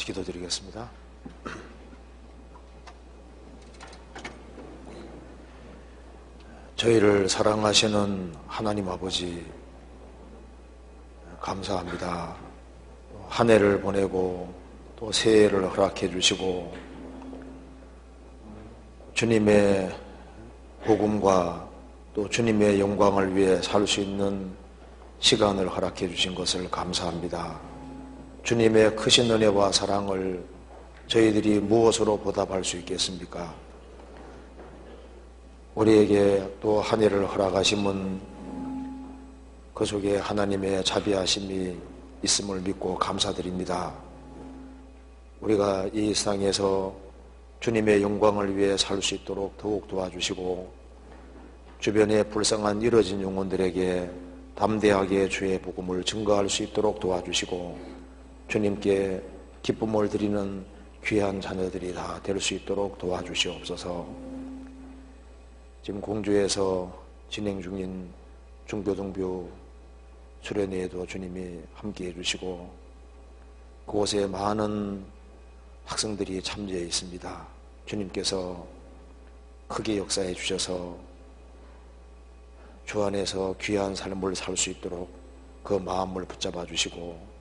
같이 기도드리겠습니다. 저희를 사랑하시는 하나님 아버지 감사합니다. 한 해를 보내고 또 새해를 허락해 주시고 주님의 복음과 또 주님의 영광을 위해 살 수 있는 시간을 허락해 주신 것을 감사합니다. 주님의 크신 은혜와 사랑을 저희들이 무엇으로 보답할 수 있겠습니까? 우리에게 또 한 해를 허락하심은 그 속에 하나님의 자비하심이 있음을 믿고 감사드립니다. 우리가 이 세상에서 주님의 영광을 위해 살 수 있도록 더욱 도와주시고 주변에 불쌍한 이뤄진 영혼들에게 담대하게 주의 복음을 증거할 수 있도록 도와주시고 주님께 기쁨을 드리는 귀한 자녀들이 다 될 수 있도록 도와주시옵소서. 지금 공주에서 진행 중인 중고등부 수련회에도 주님이 함께해 주시고 그곳에 많은 학생들이 참여해 있습니다. 주님께서 크게 역사해 주셔서 주 안에서 귀한 삶을 살 수 있도록 그 마음을 붙잡아 주시고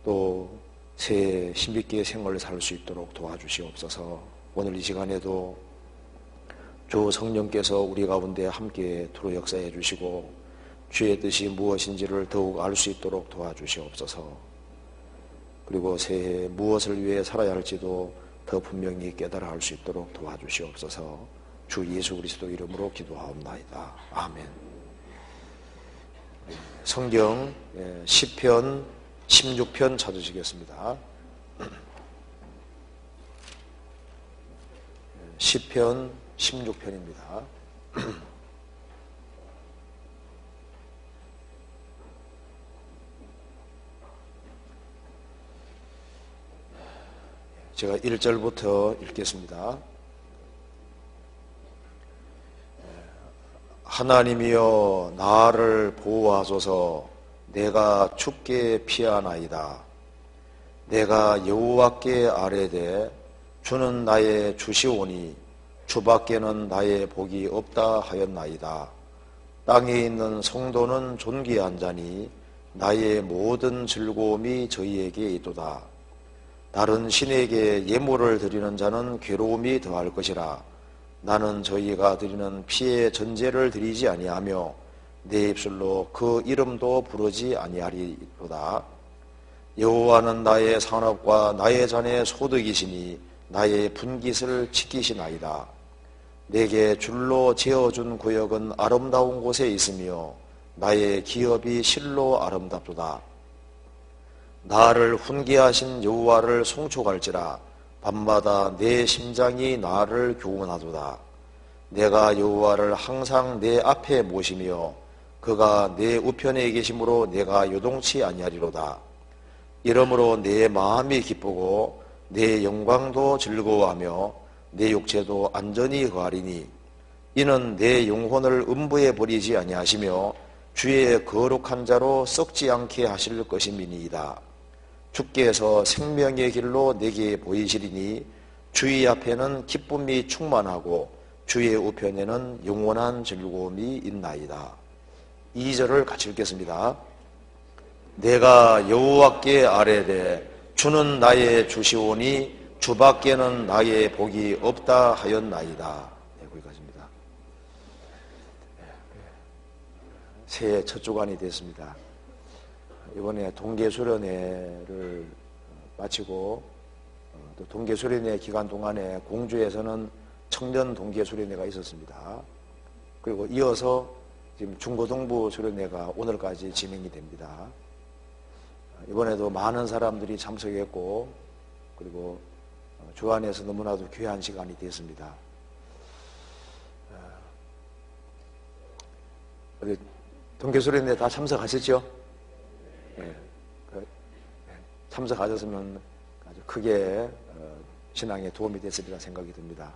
또 새해 힘있게 생활을 살 수 있도록 도와주시옵소서. 오늘 이 시간에도 주 성령께서 우리 가운데 함께 두루 역사해 주시고 주의 뜻이 무엇인지를 더욱 알 수 있도록 도와주시옵소서. 그리고 새해 무엇을 위해 살아야 할지도 더 분명히 깨달아 알 수 있도록 도와주시옵소서. 주 예수 그리스도 이름으로 기도하옵나이다. 아멘. 성경 시편 16편 찾으시겠습니다. 시편 16편입니다. 제가 1절부터 읽겠습니다. 하나님이여 나를 보호하소서. 내가 죽게 피하나이다. 내가 여호와께 아뢰되 주는 나의 주시오니 주밖에는 나의 복이 없다 하였나이다. 땅에 있는 성도는 존귀한 자니 나의 모든 즐거움이 저희에게 있도다. 다른 신에게 예물을 드리는 자는 괴로움이 더할 것이라. 나는 저희가 드리는 피의 전제를 드리지 아니하며 내 입술로 그 이름도 부르지 아니하리로다. 여호와는 나의 산업과 나의 잔의 소득이시니 나의 분깃을 지키시나이다. 내게 줄로 재어준 구역은 아름다운 곳에 있으며 나의 기업이 실로 아름답도다. 나를 훈계하신 여호와를 송축할지라. 밤마다 내 심장이 나를 교훈하도다. 내가 여호와를 항상 내 앞에 모시며 그가 내 우편에 계심으로 내가 요동치 아니하리로다. 이러므로 내 마음이 기쁘고 내 영광도 즐거워하며 내 육체도 안전히 거하리니 이는 내 영혼을 음부에 버리지 아니하시며 주의 거룩한 자로 썩지 않게 하실 것임이니이다. 주께서 생명의 길로 내게 보이시리니 주의 앞에는 기쁨이 충만하고 주의 우편에는 영원한 즐거움이 있나이다. 2절을 같이 읽겠습니다. 내가 여호와께 아뢰되 주는 나의 주시오니 주밖에는 나의 복이 없다 하였나이다. 네, 거기까지입니다. 새해 첫 주간이 됐습니다. 이번에 동계수련회를 마치고 또 동계수련회 기간 동안에 공주에서는 청년 동계수련회가 있었습니다. 그리고 이어서 지금 중고등부 수련회가 오늘까지 진행이 됩니다. 이번에도 많은 사람들이 참석했고 그리고 주 안에서 너무나도 귀한 시간이 됐습니다. 동계수련회 다 참석하셨죠? 네. 참석하셨으면 아주 크게 신앙에 도움이 됐으리라 생각이 듭니다.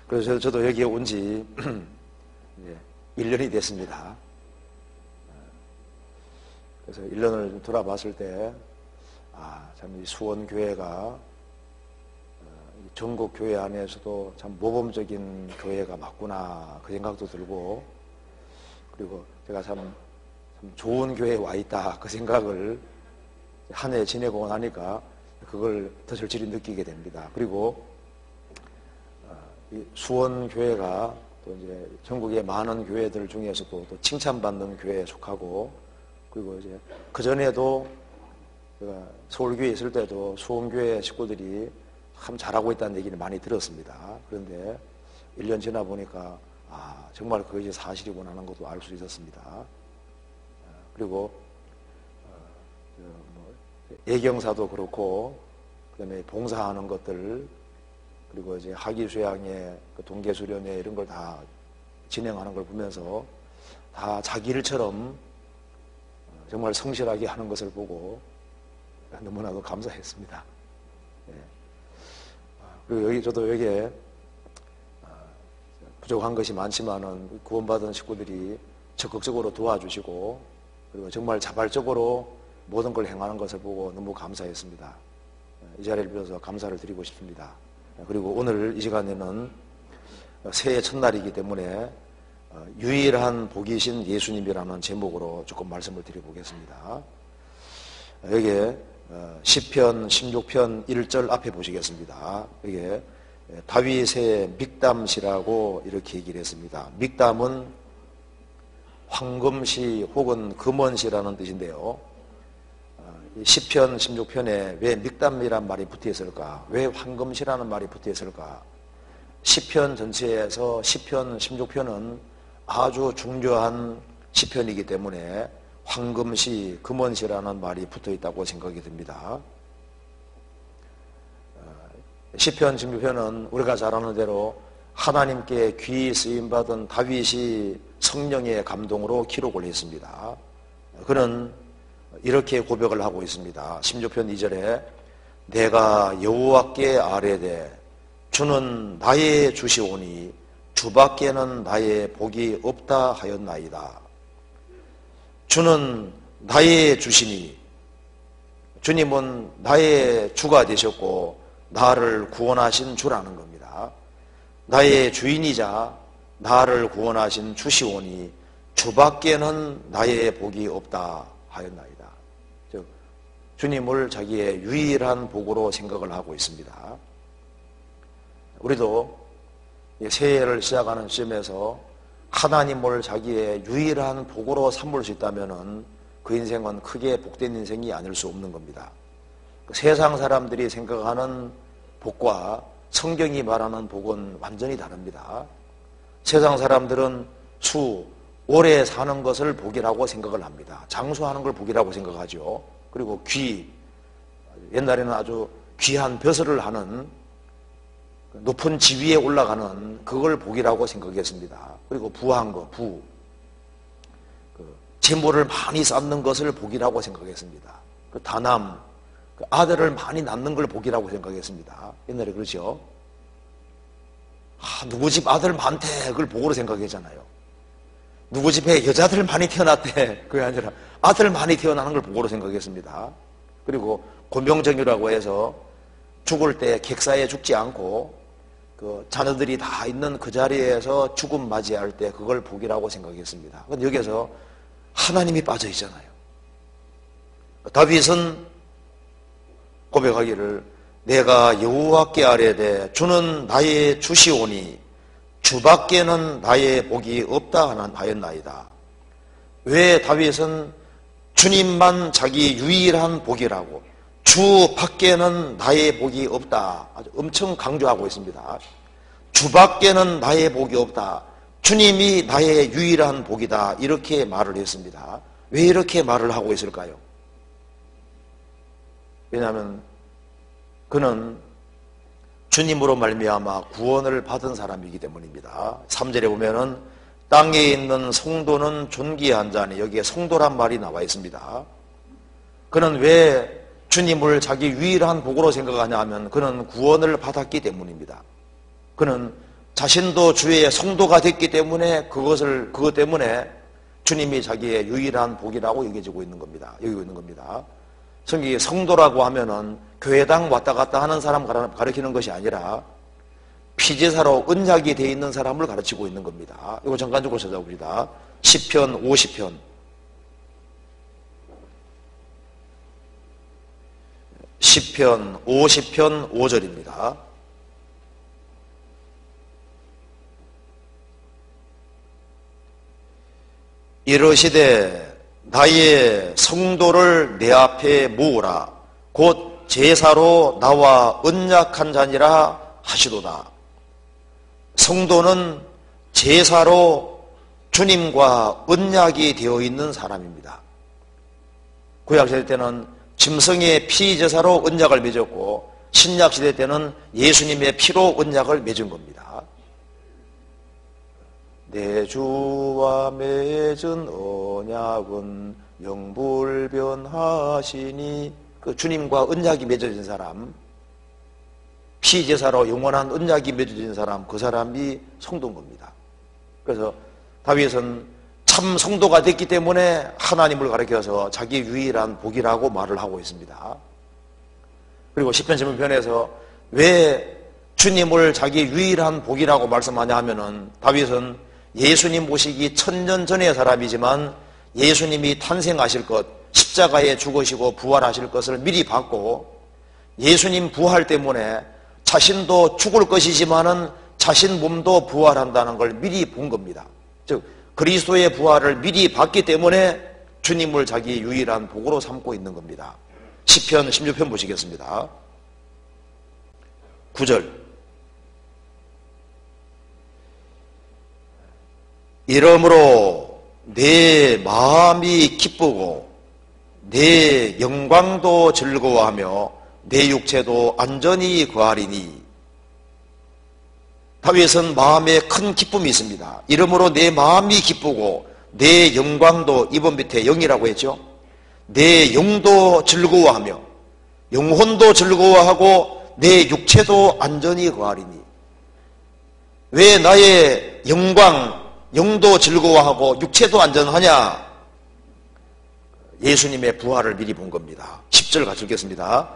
그래서 저도 여기에 온 지 1년이 됐습니다. 그래서 1년을 돌아봤을 때 참 이 수원교회가 전국 교회 안에서도 참 모범적인 교회가 맞구나 그 생각도 들고, 그리고 제가 참 좋은 교회에 와 있다 그 생각을 한 해 지내고 나니까 그걸 더 절실히 느끼게 됩니다. 그리고 이 수원교회가 또 이제 전국의 많은 교회들 중에서도 또 칭찬받는 교회에 속하고, 그리고 이제 그전에도 제가 서울교회에 있을 때도 수원교회 식구들이 참 잘하고 있다는 얘기를 많이 들었습니다. 그런데 1년 지나 보니까 정말 그것이 사실이구나 하는 것도 알 수 있었습니다. 그리고 예경사도 그렇고, 그다음에 봉사하는 것들, 그리고 이제 학위수양회, 동계수련회 이런 걸 다 진행하는 걸 보면서 다 자기 일처럼 정말 성실하게 하는 것을 보고 너무나도 감사했습니다. 그리고 저도 여기에 부족한 것이 많지만은 구원받은 식구들이 적극적으로 도와주시고, 그리고 정말 자발적으로 모든 걸 행하는 것을 보고 너무 감사했습니다. 이 자리를 빌어서 감사를 드리고 싶습니다. 그리고 오늘 이 시간에는 새해 첫날이기 때문에 유일한 복이신 예수님이라는 제목으로 조금 말씀을 드려보겠습니다. 여기에 시편 16편 1절 앞에 보시겠습니다. 여기에 다윗의 믹담시라고 이렇게 얘기를 했습니다. 믹담은 황금시 혹은 금원시라는 뜻인데요. 시편 16편에 왜 믹담이란 말이 붙어 있을까? 왜 황금시라는 말이 붙어 있을까? 시편 전체에서 시편 16편은 아주 중요한 시편이기 때문에 황금시, 금원시라는 말이 붙어 있다고 생각이 듭니다. 시편 16편은 우리가 잘 아는 대로 하나님께 귀히 쓰임받은 다윗이 성령의 감동으로 기록을 했습니다. 그는 이렇게 고백을 하고 있습니다. 16편 2절에 내가 여호와께 아뢰되 주는 나의 주시오니 주밖에는 나의 복이 없다 하였나이다. 주는 나의 주시니, 주님은 나의 주가 되셨고 나를 구원하신 주라는 겁니다. 나의 주인이자 나를 구원하신 주시오니 주밖에는 나의 복이 없다 하였나이다. 즉 주님을 자기의 유일한 복으로 생각을 하고 있습니다. 우리도 새해를 시작하는 시점에서 하나님을 자기의 유일한 복으로 삼을 수 있다면 그 인생은 크게 복된 인생이 아닐 수 없는 겁니다. 세상 사람들이 생각하는 복과 성경이 말하는 복은 완전히 다릅니다. 세상 사람들은 오래 사는 것을 복이라고 생각을 합니다. 장수하는 걸 복이라고 생각하죠. 그리고 옛날에는 아주 귀한 벼슬을 하는 높은 지위에 올라가는 그걸 복이라고 생각했습니다. 그리고 부한 거, 재물을 많이 쌓는 것을 복이라고 생각했습니다. 다남, 아들을 많이 낳는 걸 복이라고 생각했습니다. 옛날에 그렇죠. 누구 집 아들 많대, 그걸 복으로 생각했잖아요. 누구 집에 여자들 많이 태어났대, 그게 아니라 아들 많이 태어나는 걸 복으로 생각했습니다. 그리고 곤병정유라고 해서 죽을 때 객사에 죽지 않고 자녀들이 다 있는 그 자리에서 죽음 맞이할 때 그걸 복이라고 생각했습니다. 그런데 여기서 하나님이 빠져 있잖아요. 다윗은 고백하기를 내가 여호와께 아뢰되 주는 나의 주시오니 주밖에는 나의 복이 없다 하였나이다. 왜 다윗은 주님만 자기 유일한 복이라고, 주밖에는 나의 복이 없다, 아주 엄청 강조하고 있습니다. 주밖에는 나의 복이 없다, 주님이 나의 유일한 복이다, 이렇게 말을 했습니다. 왜 이렇게 말을 하고 있을까요? 왜냐하면 그는 주님으로 말미암아 구원을 받은 사람이기 때문입니다. 3절에 보면은 땅에 있는 성도는 존귀한 자니, 여기에 성도란 말이 나와 있습니다. 그는 왜 주님을 자기 유일한 복으로 생각하냐 하면 그는 구원을 받았기 때문입니다. 그는 자신도 주의 성도가 됐기 때문에 그것 때문에 주님이 자기의 유일한 복이라고 여기고 있는 겁니다. 성경에 성도라고 하면은 교회당 왔다 갔다 하는 사람 가르치는 것이 아니라 피제사로 언약이 되어 있는 사람을 가르치고 있는 겁니다. 이거 잠깐적으로 찾아봅니다. 시편 50편. 시편 50편 5절입니다. 이르시되 나의 성도를 내 앞에 모으라. 곧 제사로 나와 언약한 자니라 하시도다. 성도는 제사로 주님과 언약이 되어 있는 사람입니다. 구약시대 때는 짐승의 피제사로 언약을 맺었고 신약시대 때는 예수님의 피로 언약을 맺은 겁니다. 내 주와 맺은 언약은 영불변하시니, 그 주님과 언약이 맺어진 사람, 피제사로 영원한 언약이 맺어진 사람, 그 사람이 성도인 겁니다. 그래서 다윗은 참 성도가 됐기 때문에 하나님을 가리켜서 자기 유일한 복이라고 말을 하고 있습니다. 그리고 시편 7편에서 왜 주님을 자기 유일한 복이라고 말씀하냐 하면은, 다윗은 예수님 모시기 1000년 전의 사람이지만 예수님이 탄생하실 것, 십자가에 죽으시고 부활하실 것을 미리 봤고, 예수님 부활 때문에 자신도 죽을 것이지만은 자신 몸도 부활한다는 걸 미리 본 겁니다. 즉 그리스도의 부활을 미리 봤기 때문에 주님을 자기 유일한 복으로 삼고 있는 겁니다. 시편 16편 보시겠습니다. 9절. 이러므로 내 마음이 기쁘고 내 영광도 즐거워하며 내 육체도 안전히 거하리니. 다윗은 마음에 큰 기쁨이 있습니다. 이러므로 내 마음이 기쁘고 내 영광도, 이번 밑에 영이라고 했죠. 내 영도 즐거워하며 영혼도 즐거워하고 내 육체도 안전히 거하리니. 왜 나의 영광, 영도 즐거워하고 육체도 안전하냐? 예수님의 부활을 미리 본 겁니다. 10절 같이 읽겠습니다.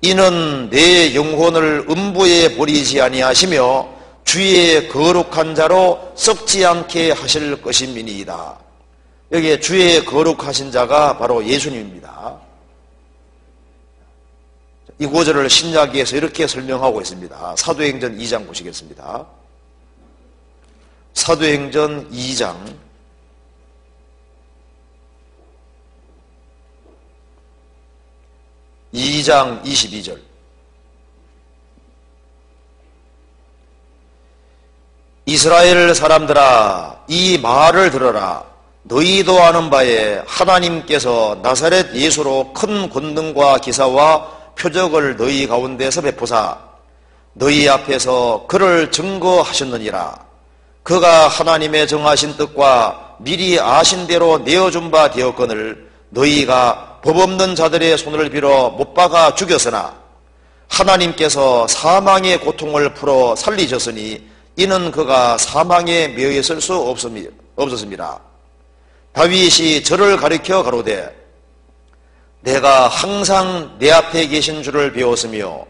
이는 내 영혼을 음부에 버리지 아니하시며 주의 거룩한 자로 썩지 않게 하실 것임이니이다. 여기에 주의 거룩하신 자가 바로 예수님입니다. 이 구절을 신약에서 이렇게 설명하고 있습니다. 사도행전 2장 보시겠습니다. 사도행전 2장 22절. 이스라엘 사람들아, 이 말을 들어라. 너희도 아는 바에 하나님께서 나사렛 예수로 큰 권능과 기사와 표적을 너희 가운데서 베푸사 너희 앞에서 그를 증거하셨느니라. 그가 하나님의 정하신 뜻과 미리 아신 대로 내어준 바 되었거늘 너희가 법 없는 자들의 손을 빌어 못 박아 죽였으나 하나님께서 사망의 고통을 풀어 살리셨으니 이는 그가 사망에 매여 있을 수 없었습니다. 다윗이 저를 가리켜 가로되 내가 항상 내 앞에 계신 줄을 배웠으며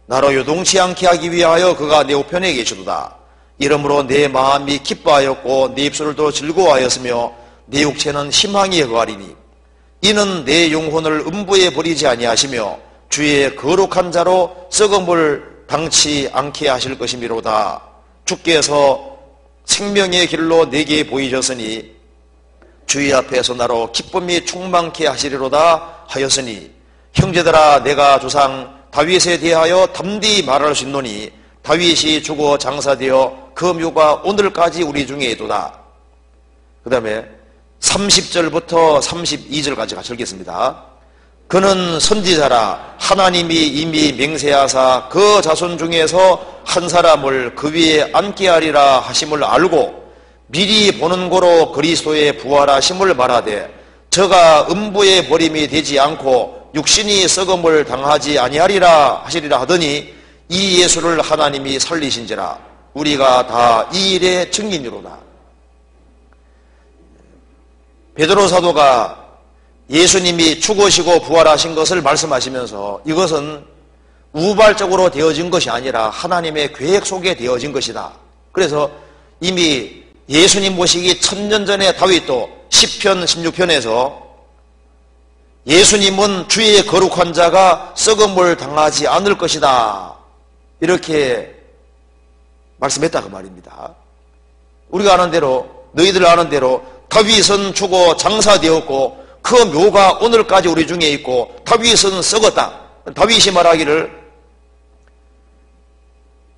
나로 요동치 않게 하기 위하여 그가 내 우편에 계시도다. 이러므로 내 마음이 기뻐하였고 내 입술도 즐거워하였으며 내 육체는 희망이 거하리니 이는 내 영혼을 음부에 버리지 아니하시며 주의 거룩한 자로 썩음을 당치 않게 하실 것이미로다. 주께서 생명의 길로 내게 보이셨으니 주의 앞에서 나로 기쁨이 충만케 하시리로다 하였으니 형제들아, 내가 조상 다윗에 대하여 담대히 말할 수 있노니 다윗이 죽어 장사되어 그 묘가 오늘까지 우리 중에 있도다. 그 다음에 30절부터 32절까지 같이 읽겠습니다. 그는 선지자라 하나님이 이미 맹세하사 그 자손 중에서 한 사람을 그 위에 앉게 하리라 하심을 알고 미리 보는 고로 그리스도의 부활하심을 말하되 저가 음부에 버림이 되지 않고 육신이 썩음을 당하지 아니하리라 하시리라 하더니 이 예수를 하나님이 살리신지라 우리가 다 이 일의 증인이로다. 베드로 사도가 예수님이 죽으시고 부활하신 것을 말씀하시면서 이것은 우발적으로 되어진 것이 아니라 하나님의 계획 속에 되어진 것이다. 그래서 이미 예수님 모시기 1000년 전에 다윗도 시편 16편에서 예수님은 주의 거룩한 자가 썩음을 당하지 않을 것이다, 이렇게 말씀했다 그 말입니다. 우리가 아는 대로, 너희들 아는 대로 다윗은 죽어 장사되었고 그 묘가 오늘까지 우리 중에 있고 다윗은 썩었다. 다윗이 말하기를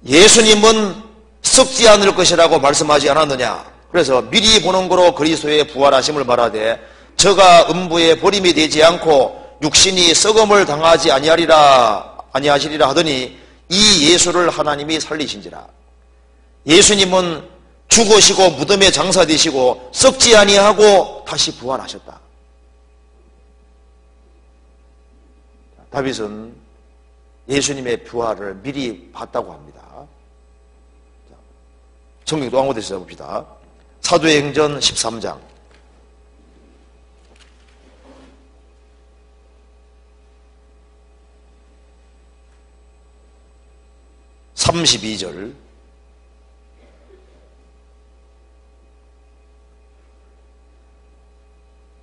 예수님은 썩지 않을 것이라고 말씀하지 않았느냐. 그래서 미리 보는 거로 그리스도의 부활하심을 말하되 저가 음부에 버림이 되지 않고 육신이 썩음을 당하지 아니하시리라 하더니 이 예수를 하나님이 살리신지라. 예수님은 죽으시고 무덤에 장사되시고 썩지 아니하고 다시 부활하셨다. 다윗은 예수님의 부활을 미리 봤다고 합니다. 성경 또 한 곳에서 찾아봅시다. 사도행전 13장 32절.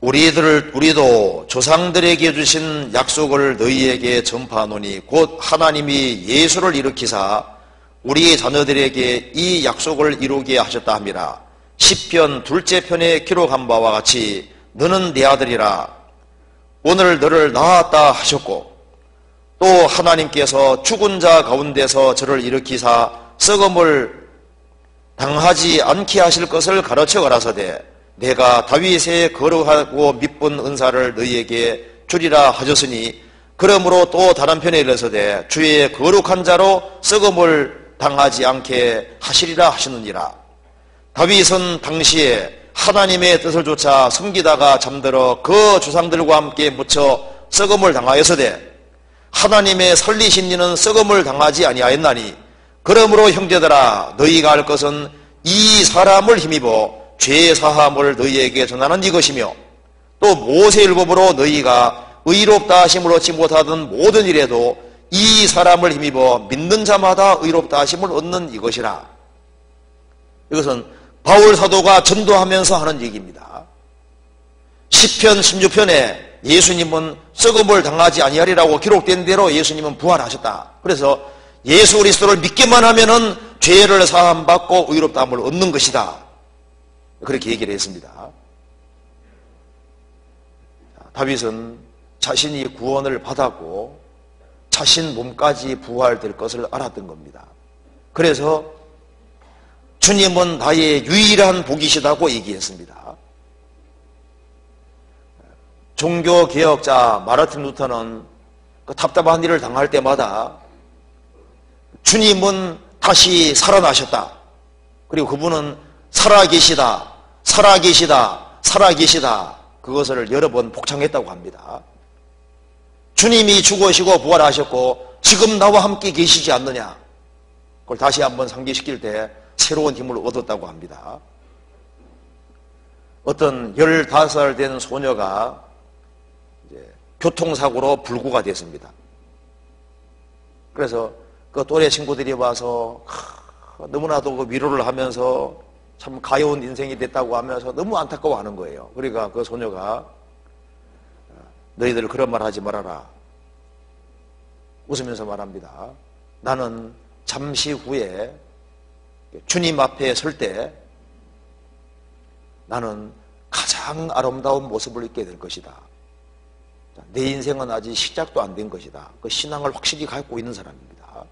우리도 조상들에게 주신 약속을 너희에게 전파하노니 곧 하나님이 예수를 일으키사 우리 자녀들에게 이 약속을 이루게 하셨다 함이라. 시편 2째 편에 기록한 바와 같이 너는 내 아들이라 오늘 너를 낳았다 하셨고 또 하나님께서 죽은 자 가운데서 저를 일으키사 썩음을 당하지 않게 하실 것을 가르쳐 가라사대 내가 다윗의 거룩하고 미쁜 은사를 너희에게 주리라 하셨으니 그러므로 또 다른 편에 일러서되 주의 거룩한 자로 썩음을 당하지 않게 하시리라 하시느니라. 다윗은 당시에 하나님의 뜻을 조차 섬기다가 잠들어 그 조상들과 함께 묻혀 썩음을 당하였으되 하나님의 살리신 이는 썩음을 당하지 아니하였나니 그러므로 형제들아 너희가 할 것은 이 사람을 힘입어 죄 사함을 너희에게 전하는 이것이며 또 모세율법으로 너희가 의롭다 하심을 얻지 못하던 모든 일에도 이 사람을 힘입어 믿는 자마다 의롭다 하심을 얻는 이것이라. 이것은 바울 사도가 전도하면서 하는 얘기입니다. 시편 16편에 예수님은 썩음을 당하지 아니하리라고 기록된 대로 예수님은 부활하셨다. 그래서 예수 그리스도를 믿기만 하면은 죄를 사함받고 의롭다함을 얻는 것이다. 그렇게 얘기를 했습니다. 다윗은 자신이 구원을 받았고 자신 몸까지 부활될 것을 알았던 겁니다. 그래서 주님은 나의 유일한 복이시다고 얘기했습니다. 종교개혁자 마르틴 루터는 그 답답한 일을 당할 때마다 주님은 다시 살아나셨다. 그리고 그분은 살아계시다, 살아계시다, 살아계시다. 그것을 여러 번 복창했다고 합니다. 주님이 죽으시고 부활하셨고 지금 나와 함께 계시지 않느냐. 그걸 다시 한번 상기시킬 때 새로운 힘을 얻었다고 합니다. 어떤 15살 된 소녀가 교통사고로 불구가 됐습니다. 그래서 그 또래 친구들이 와서 너무나도 그 위로를 하면서 참 가여운 인생이 됐다고 하면서 너무 안타까워하는 거예요. 그러니까 그 소녀가 너희들 그런 말 하지 말아라. 웃으면서 말합니다. 나는 잠시 후에 주님 앞에 설 때 나는 가장 아름다운 모습을 입게 될 것이다. 내 인생은 아직 시작도 안 된 것이다. 그 신앙을 확실히 갖고 있는 사람입니다.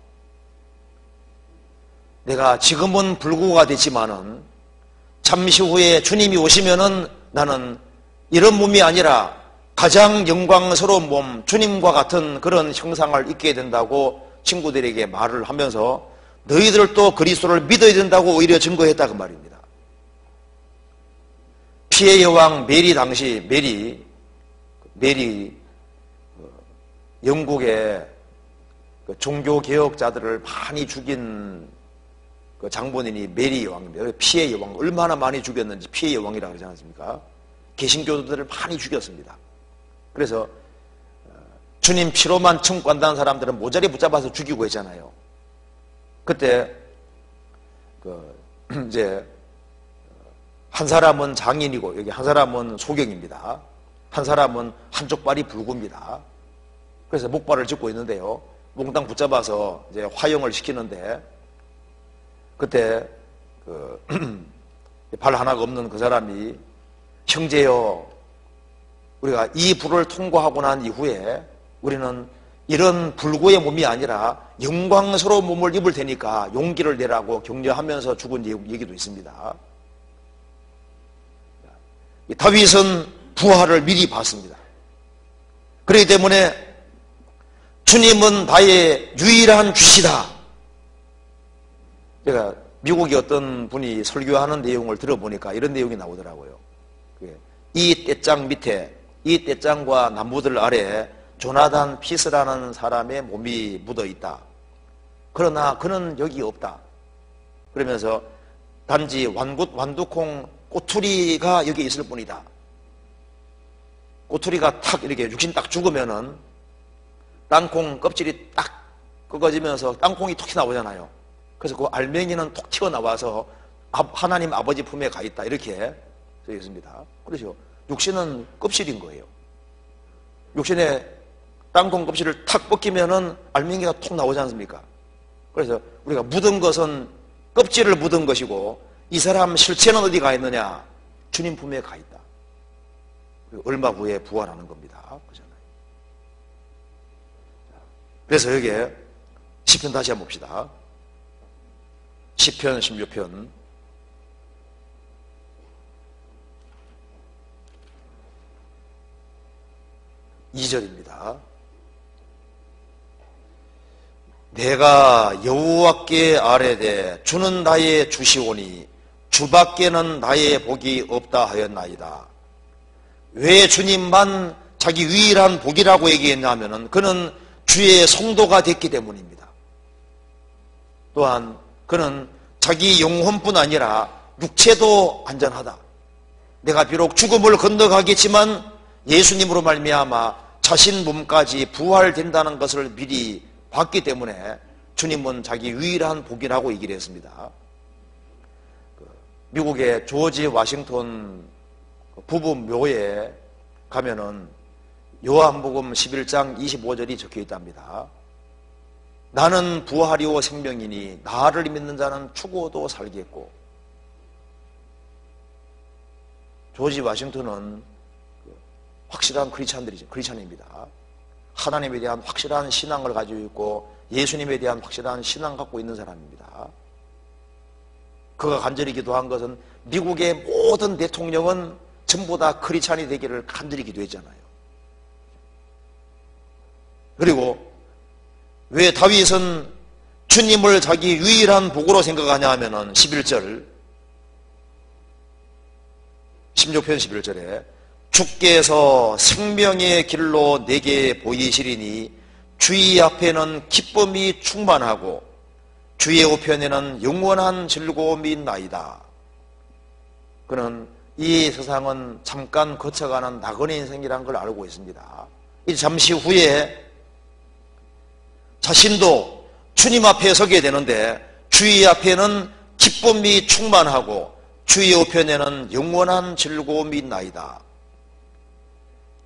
내가 지금은 불구가 되지만은 잠시 후에 주님이 오시면은 나는 이런 몸이 아니라 가장 영광스러운 몸, 주님과 같은 그런 형상을 입게 된다고 친구들에게 말을 하면서 너희들도 그리스도를 믿어야 된다고 오히려 증거했다 그 말입니다. 피해 여왕 메리 당시 메리 영국의 종교 개혁자들을 많이 죽인 그 장본인이 메리 여왕입니다. 피해 여왕 얼마나 많이 죽였는지 피해 여왕이라고 그러지 않습니까? 개신교도들을 많이 죽였습니다. 그래서 주님 피로만 청구한다는 사람들은 모자리 붙잡아서 죽이고 했잖아요. 그때 이제 한 사람은 장인이고 여기 한 사람은 소경입니다. 한 사람은 한쪽 발이 불구입니다. 그래서 목발을 짚고 있는데요. 몽땅 붙잡아서 이제 화형을 시키는데 그때 발 하나가 없는 그 사람이 형제여, 우리가 이 불을 통과하고 난 이후에 우리는 이런 불구의 몸이 아니라 영광스러운 몸을 입을 테니까 용기를 내라고 격려하면서 죽은 얘기도 있습니다. 다윗은 부활을 미리 봤습니다. 그렇기 때문에 주님은 나의 유일한 주시다. 제가 미국의 어떤 분이 설교하는 내용을 들어보니까 이런 내용이 나오더라고요. 이 떼짱 밑에, 이 떼짱과 나무들 아래에 조나단 피스라는 사람의 몸이 묻어 있다. 그러나 그는 여기 없다. 그러면서 단지 완두콩 꼬투리가 여기 있을 뿐이다. 꼬투리가 탁 이렇게 육신 딱 죽으면은 땅콩 껍질이 딱 꺾어지면서 땅콩이 톡 튀어나오잖아요. 그래서 그 알맹이는 톡 튀어나와서 하나님 아버지 품에 가 있다. 이렇게 되어 있습니다. 그렇죠. 육신은 껍질인 거예요. 육신에 땅콩 껍질을 탁 벗기면은 알맹이가 톡 나오지 않습니까? 그래서 우리가 묻은 것은 껍질을 묻은 것이고 이 사람 실체는 어디 가 있느냐? 주님 품에 가 있다. 얼마 후에 부활하는 겁니다. 그렇잖아요. 그래서 여기에 시편 다시 한번 봅시다. 시편 16편 2절입니다. 내가 여호와께 아뢰되 주는 나의 주시오니 주밖에는 나의 복이 없다 하였나이다. 왜 주님만 자기 유일한 복이라고 얘기했냐면은 그는 주의 성도가 됐기 때문입니다. 또한 그는 자기 영혼뿐 아니라 육체도 안전하다. 내가 비록 죽음을 건너가겠지만 예수님으로 말미암아 자신 몸까지 부활된다는 것을 미리 봤기 때문에 주님은 자기 유일한 복이라고 얘기를 했습니다. 미국의 조지 워싱턴 부부 묘에 가면은 요한복음 11장 25절이 적혀 있답니다. 나는 부활이요 생명이니 나를 믿는 자는 죽어도 살겠고. 조지 워싱턴은 확실한 크리스찬입니다. 하나님에 대한 확실한 신앙을 가지고 있고 예수님에 대한 확실한 신앙을 갖고 있는 사람입니다. 그가 간절히 기도한 것은 미국의 모든 대통령은 전부 다 크리스찬이 되기를 간절히 기도했잖아요. 그리고 왜 다윗은 주님을 자기 유일한 복으로 생각하냐 하면은 11절 16편 11절에 주께서 생명의 길로 내게 보이시리니 주의 앞에는 기쁨이 충만하고 주의 우편에는 영원한 즐거움이 나이다. 그는 이 세상은 잠깐 거쳐가는 나그네 인생이라는 걸 알고 있습니다. 이 잠시 후에 자신도 주님 앞에 서게 되는데 주의 앞에는 기쁨이 충만하고 주의 우편에는 영원한 즐거움이 나이다.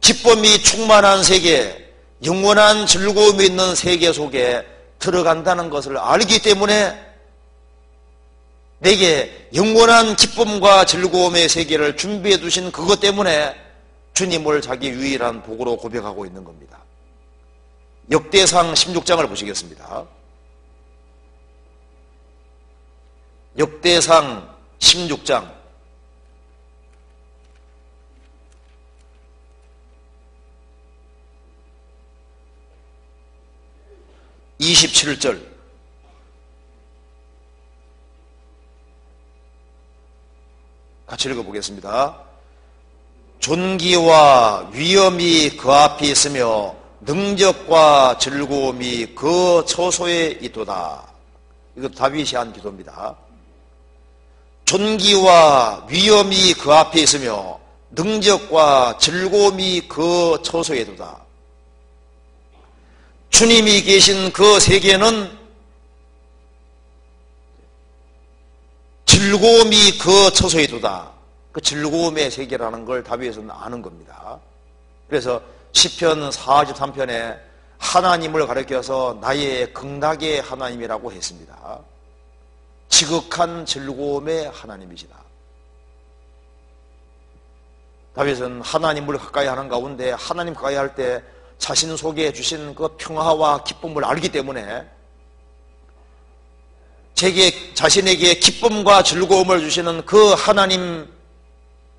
기쁨이 충만한 세계, 영원한 즐거움이 있는 세계 속에 들어간다는 것을 알기 때문에 내게 영원한 기쁨과 즐거움의 세계를 준비해 두신 그것 때문에 주님을 자기 유일한 복으로 고백하고 있는 겁니다. 역대상 16장을 보시겠습니다. 역대상 16장 27절 같이 읽어보겠습니다. 존귀와 위엄이 그 앞에 있으며 능력과 즐거움이 그 처소에 있도다. 이거 다윗이 한 기도입니다. 존귀와 위엄이 그 앞에 있으며 능력과 즐거움이 그 처소에 두다. 주님이 계신 그 세계는 즐거움이 그 처소에 두다. 그 즐거움의 세계라는 걸 다윗은 아는 겁니다. 그래서 시편 43편에 하나님을 가리켜서 나의 극락의 하나님이라고 했습니다. 지극한 즐거움의 하나님이시다. 다윗은 하나님을 가까이 하는 가운데 하나님 가까이 할 때 자신 속에 주신 그 평화와 기쁨을 알기 때문에 자신에게 기쁨과 즐거움을 주시는 그 하나님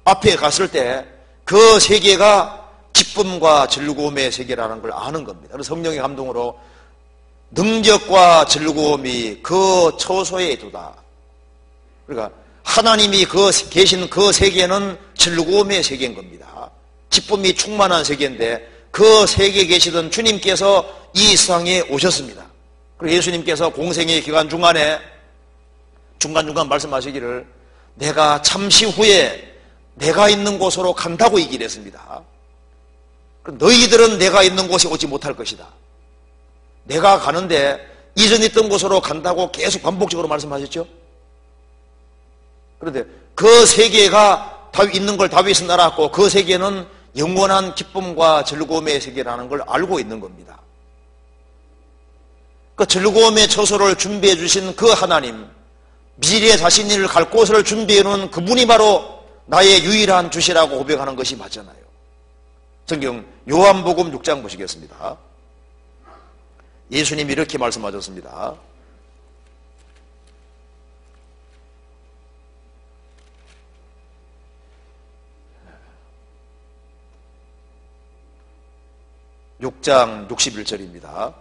앞에 갔을 때 그 세계가 기쁨과 즐거움의 세계라는 걸 아는 겁니다. 그래서 성령의 감동으로 능력과 즐거움이 그 처소에 두다. 그러니까 하나님이 계신 그 세계는 즐거움의 세계인 겁니다. 기쁨이 충만한 세계인데 그 세계에 계시던 주님께서 이 세상에 오셨습니다. 그리고 예수님께서 공생의 기간 중간에 중간중간 말씀하시기를 내가 잠시 후에 내가 있는 곳으로 간다고 얘기를 했습니다. 너희들은 내가 있는 곳에 오지 못할 것이다. 내가 가는데 이전에 있던 곳으로 간다고 계속 반복적으로 말씀하셨죠. 그런데 그 세계가 있는 걸 다윗은 알았고 그 세계는 영원한 기쁨과 즐거움의 세계라는 걸 알고 있는 겁니다. 그 즐거움의 처소를 준비해 주신 그 하나님, 미래에 자신을 갈 곳을 준비해 놓은 그분이 바로 나의 유일한 주시라고 고백하는 것이 맞잖아요. 성경 요한복음 6장 보시겠습니다. 예수님이 이렇게 말씀하셨습니다. (6장 61절입니다)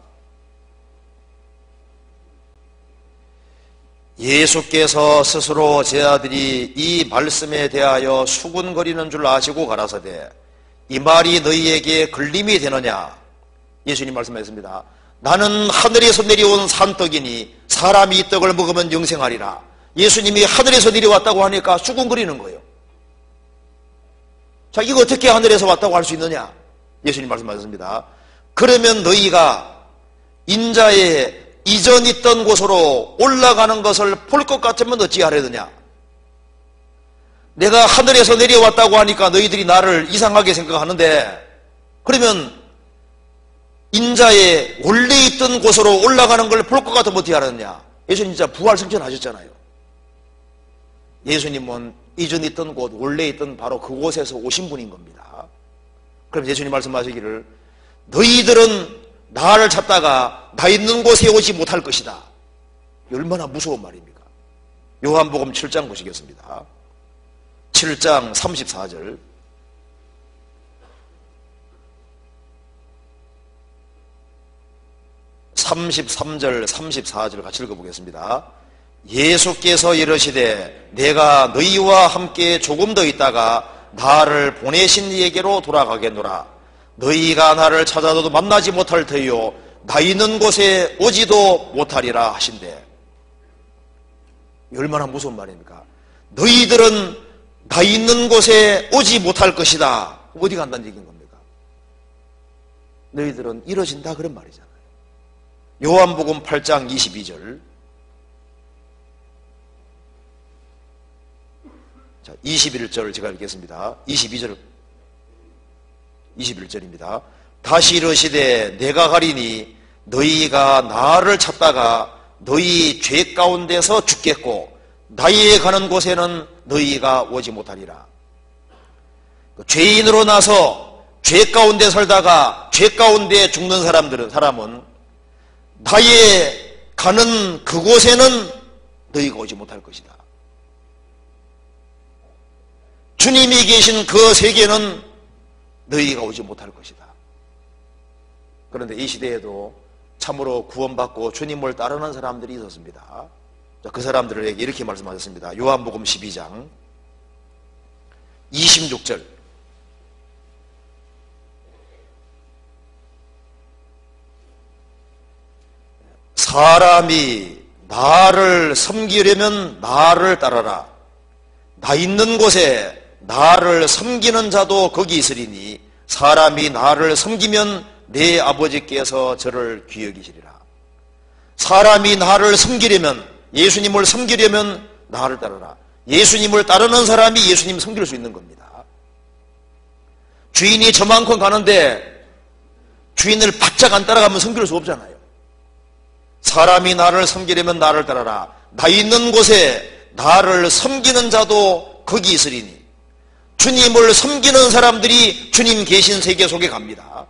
예수께서 스스로 제 아들이 이 말씀에 대하여 수군거리는 줄 아시고 가라사대 이 말이 너희에게 걸림이 되느냐. 예수님 말씀하셨습니다. 나는 하늘에서 내려온 산떡이니 사람이 이 떡을 먹으면 영생하리라. 예수님이 하늘에서 내려왔다고 하니까 수군거리는 거예요. 자, 이거 어떻게 하늘에서 왔다고 할 수 있느냐. 예수님 말씀하셨습니다. 그러면 너희가 인자의 이전 있던 곳으로 올라가는 것을 볼 것 같으면 어찌하려느냐. 내가 하늘에서 내려왔다고 하니까 너희들이 나를 이상하게 생각하는데 그러면 인자의 원래 있던 곳으로 올라가는 걸 볼 것 같으면 어떻게 하느냐. 예수님 진짜 부활승천 하셨잖아요. 예수님은 이전 있던 곳, 원래 있던 바로 그곳에서 오신 분인 겁니다. 그럼 예수님 말씀하시기를 너희들은 나를 찾다가 나 있는 곳에 오지 못할 것이다. 얼마나 무서운 말입니까? 요한복음 7장 보시겠습니다. 7장 34절. (33절) (34절) 같이 읽어보겠습니다. 예수께서 이르시되 내가 너희와 함께 조금 더 있다가 나를 보내신 이에게로 돌아가겠노라. 너희가 나를 찾아도 만나지 못할 터이요 나 있는 곳에 오지도 못하리라 하신대. 얼마나 무서운 말입니까? 너희들은 나 있는 곳에 오지 못할 것이다. 어디 간다는 얘기인 겁니까? 너희들은 이뤄진다 그런 말이잖아요. 요한복음 8장 22절. 자, 21절 제가 읽겠습니다. 21절입니다. 다시 이르시되 내가 가리니 너희가 나를 찾다가 너희 죄 가운데서 죽겠고 나의 가는 곳에는 너희가 오지 못하리라. 죄인으로 나서 죄 가운데 살다가 죄 가운데 죽는 사람은 나의 가는 그곳에는 너희가 오지 못할 것이다. 주님이 계신 그 세계는 너희가 오지 못할 것이다. 그런데 이 시대에도 참으로 구원받고 주님을 따르는 사람들이 있었습니다. 그 사람들에게 이렇게 말씀하셨습니다. 요한복음 12장 26절. 사람이 나를 섬기려면 나를 따라라. 나 있는 곳에 나를 섬기는 자도 거기 있으리니 사람이 나를 섬기면 내 아버지께서 저를 귀히 여기시리라. 사람이 나를 섬기려면, 예수님을 섬기려면 나를 따르라. 예수님을 따르는 사람이 예수님 섬길 수 있는 겁니다. 주인이 저만큼 가는데 주인을 바짝 안 따라가면 섬길 수 없잖아요. 사람이 나를 섬기려면 나를 따라라. 나 있는 곳에 나를 섬기는 자도 거기 있으리니, 주님을 섬기는 사람들이 주님 계신 세계 속에 갑니다.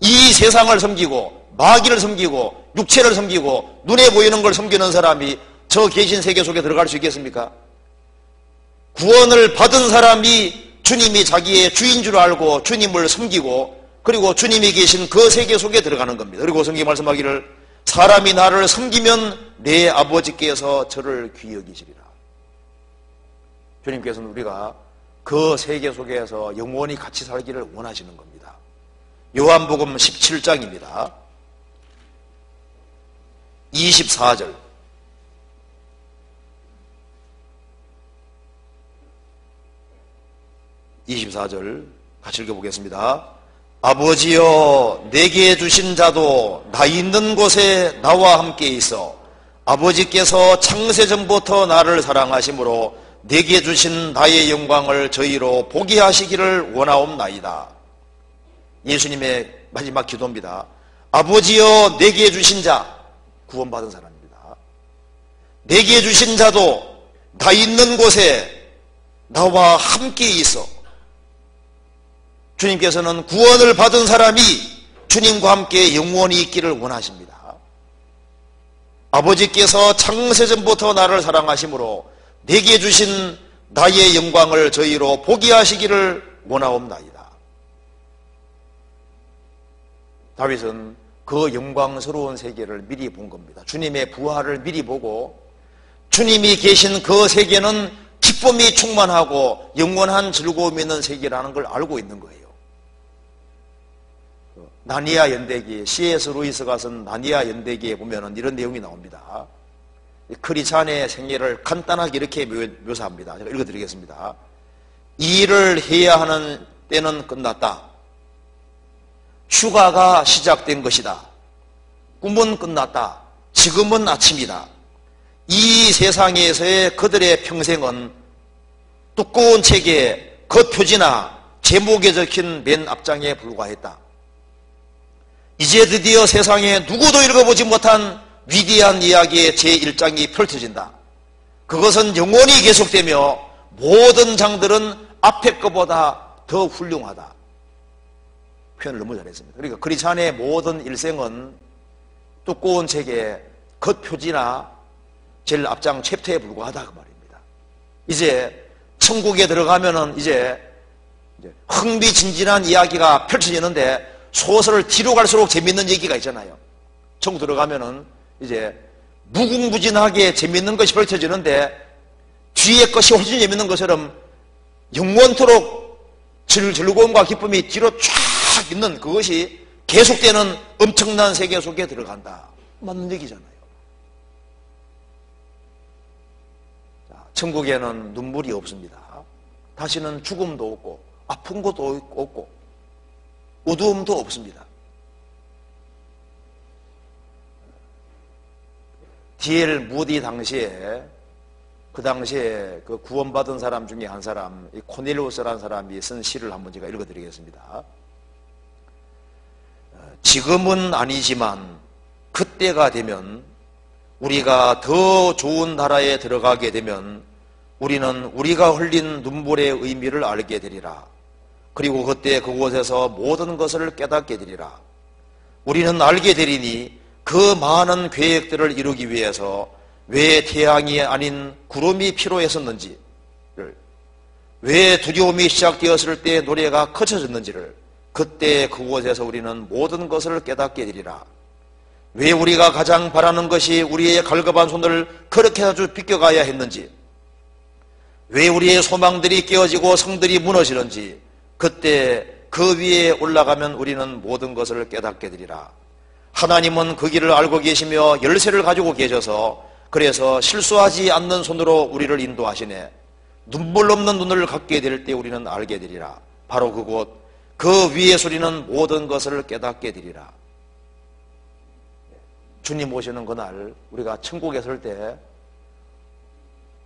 이 세상을 섬기고 마귀를 섬기고 육체를 섬기고 눈에 보이는 걸 섬기는 사람이 저 계신 세계 속에 들어갈 수 있겠습니까? 구원을 받은 사람이 주님이 자기의 주인 줄 알고 주님을 섬기고 그리고 주님이 계신 그 세계 속에 들어가는 겁니다. 그리고 성경이 말씀하기를 사람이 나를 섬기면 내 아버지께서 저를 귀히 여기시리라. 주님께서는 우리가 그 세계 속에서 영원히 같이 살기를 원하시는 겁니다. 요한복음 17장입니다. 24절. 24절 같이 읽어보겠습니다. 아버지여, 내게 주신 자도 나 있는 곳에 나와 함께 있어 아버지께서 창세전부터 나를 사랑하심으로 내게 주신 나의 영광을 저희로 보게 하시기를 원하옵나이다. 예수님의 마지막 기도입니다. 아버지여, 내게 주신 자, 구원받은 사람입니다. 내게 주신 자도 나 있는 곳에 나와 함께 있어. 주님께서는 구원을 받은 사람이 주님과 함께 영원히 있기를 원하십니다. 아버지께서 창세전부터 나를 사랑하심으로 내게 주신 나의 영광을 저희로 보게 하시기를 원하옵나이다. 다윗은 그 영광스러운 세계를 미리 본 겁니다. 주님의 부활을 미리 보고 주님이 계신 그 세계는 기쁨이 충만하고 영원한 즐거움이 있는 세계라는 걸 알고 있는 거예요. 나니아 연대기, C.S. 루이스가 쓴 나니아 연대기에 보면 이런 내용이 나옵니다. 크리스찬의 생애를 간단하게 이렇게 묘사합니다. 제가 읽어드리겠습니다. 이 일을 해야 하는 때는 끝났다. 휴가가 시작된 것이다. 꿈은 끝났다. 지금은 아침이다. 이 세상에서의 그들의 평생은 두꺼운 책에 겉표지나 제목에 적힌 맨 앞장에 불과했다. 이제 드디어 세상에 누구도 읽어보지 못한 위대한 이야기의 제1장이 펼쳐진다. 그것은 영원히 계속되며 모든 장들은 앞에 것보다 더 훌륭하다. 표현을 너무 잘했습니다. 그러니까 크리스찬의 모든 일생은 두꺼운 책의 겉표지나 제일 앞장 챕터에 불과하다 그 말입니다. 이제 천국에 들어가면은 이제 흥미진진한 이야기가 펼쳐지는데 소설을 뒤로 갈수록 재밌는 얘기가 있잖아요. 천국 들어가면은 이제 무궁무진하게 재밌는 것이 펼쳐지는데 뒤에 것이 훨씬 재밌는 것처럼 영원토록 즐거움과 기쁨이 뒤로 쫙 있는 그것이 계속되는 엄청난 세계 속에 들어간다. 맞는 얘기잖아요. 천국에는 눈물이 없습니다. 다시는 죽음도 없고 아픈 것도 없고 어두움도 없습니다. D.L. 무디 당시에 그 구원받은 사람 중에 한 사람, 이 코넬리우스라는 사람이 쓴 시를 한번 제가 읽어드리겠습니다. 지금은 아니지만 그때가 되면 우리가 더 좋은 나라에 들어가게 되면 우리는 우리가 흘린 눈물의 의미를 알게 되리라. 그리고 그때 그곳에서 모든 것을 깨닫게 되리라. 우리는 알게 되리니 그 많은 계획들을 이루기 위해서 왜 태양이 아닌 구름이 필요했었는지를, 왜 두려움이 시작되었을 때 노래가 커져졌는지를 그때 그곳에서 우리는 모든 것을 깨닫게 되리라. 왜 우리가 가장 바라는 것이 우리의 갈급한 손을 그렇게 아주 비껴가야 했는지, 왜 우리의 소망들이 깨어지고 성들이 무너지는지 그때 그 위에 올라가면 우리는 모든 것을 깨닫게 되리라. 하나님은 그 길을 알고 계시며 열쇠를 가지고 계셔서 그래서 실수하지 않는 손으로 우리를 인도하시네. 눈물 없는 눈을 갖게 될 때 우리는 알게 되리라. 바로 그곳 그 위에 소리는 모든 것을 깨닫게 되리라. 주님 오시는 그날 우리가 천국에 설 때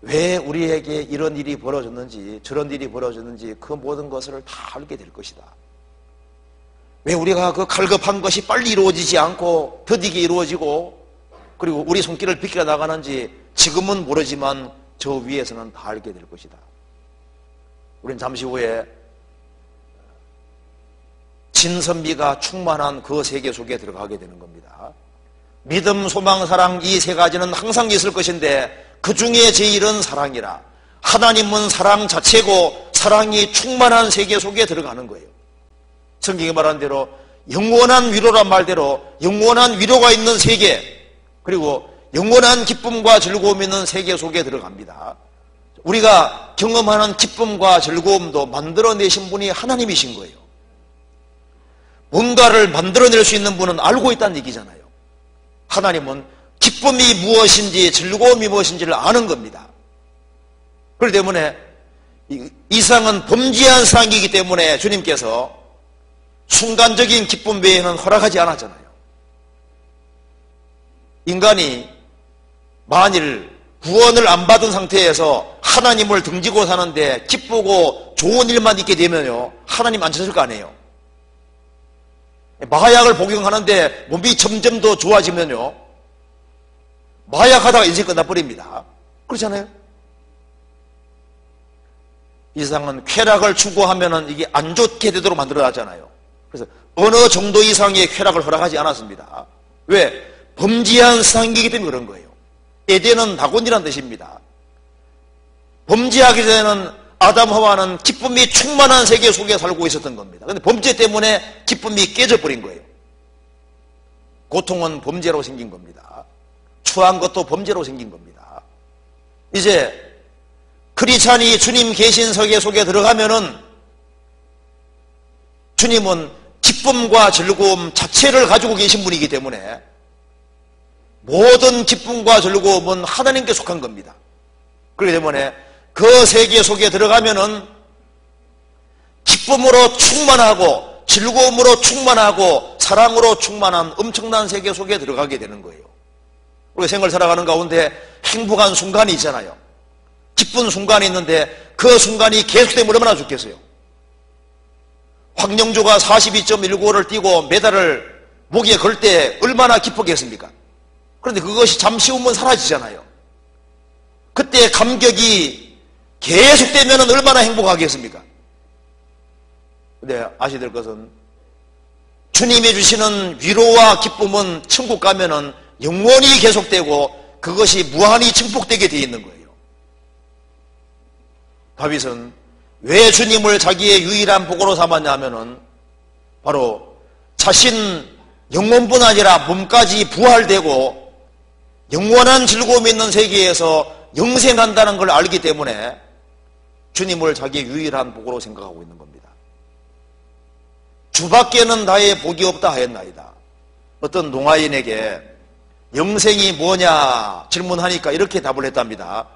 왜 우리에게 이런 일이 벌어졌는지 저런 일이 벌어졌는지 그 모든 것을 다 알게 될 것이다. 왜 우리가 그 갈급한 것이 빨리 이루어지지 않고 더디게 이루어지고 그리고 우리 손길을 비껴 나가는지 지금은 모르지만 저 위에서는 다 알게 될 것이다. 우리는 잠시 후에 진선미가 충만한 그 세계 속에 들어가게 되는 겁니다. 믿음, 소망, 사랑 이 세 가지는 항상 있을 것인데 그 중에 제일은 사랑이라. 하나님은 사랑 자체고 사랑이 충만한 세계 속에 들어가는 거예요. 성경이 말한 대로 영원한 위로란 말대로 영원한 위로가 있는 세계 그리고 영원한 기쁨과 즐거움이 있는 세계 속에 들어갑니다. 우리가 경험하는 기쁨과 즐거움도 만들어내신 분이 하나님이신 거예요. 뭔가를 만들어낼 수 있는 분은 알고 있다는 얘기잖아요. 하나님은 기쁨이 무엇인지 즐거움이 무엇인지를 아는 겁니다. 그렇기 때문에 이상은 범죄한 사랑이기 때문에 주님께서 순간적인 기쁨 외에는 허락하지 않았잖아요. 인간이 만일 구원을 안 받은 상태에서 하나님을 등지고 사는데 기쁘고 좋은 일만 있게 되면요 하나님 안 찾을 거 아니에요. 마약을 복용하는데 몸이 점점 더 좋아지면요 마약하다가 인생 끝나버립니다. 그렇잖아요. 이상은 쾌락을 추구하면은 이게 안 좋게 되도록 만들어놨잖아요. 그래서 어느 정도 이상의 쾌락을 허락하지 않았습니다. 왜? 범죄한 상이기 때문에 그런 거예요. 에덴은 낙원이라는 뜻입니다. 범죄하기 전에는 아담 하와는 기쁨이 충만한 세계 속에 살고 있었던 겁니다. 그런데 범죄 때문에 기쁨이 깨져버린 거예요. 고통은 범죄로 생긴 겁니다. 추한 것도 범죄로 생긴 겁니다. 이제 크리스찬이 주님 계신 세계 속에 들어가면은 주님은 기쁨과 즐거움 자체를 가지고 계신 분이기 때문에 모든 기쁨과 즐거움은 하나님께 속한 겁니다. 그렇기 때문에 그 세계 속에 들어가면은 기쁨으로 충만하고 즐거움으로 충만하고 사랑으로 충만한 엄청난 세계 속에 들어가게 되는 거예요. 우리가 생활 살아가는 가운데 행복한 순간이 있잖아요. 기쁜 순간이 있는데 그 순간이 계속되면 얼마나 좋겠어요. 황영조가 42.195를 뛰고 메달을 목에 걸 때 얼마나 기뻤겠습니까? 그런데 그것이 잠시 후면 사라지잖아요. 그때 감격이 계속되면 얼마나 행복하겠습니까? 근데 아셔야 될 것은 주님이 주시는 위로와 기쁨은 천국 가면은 영원히 계속되고 그것이 무한히 증폭되게 되어 있는 거예요. 다윗은 왜 주님을 자기의 유일한 복으로 삼았냐 하면은 바로 자신 영혼뿐 아니라 몸까지 부활되고 영원한 즐거움이 있는 세계에서 영생한다는 걸 알기 때문에 주님을 자기의 유일한 복으로 생각하고 있는 겁니다. 주밖에는 나의 복이 없다 하였나이다. 어떤 농아인에게 영생이 뭐냐 질문하니까 이렇게 답을 했답니다.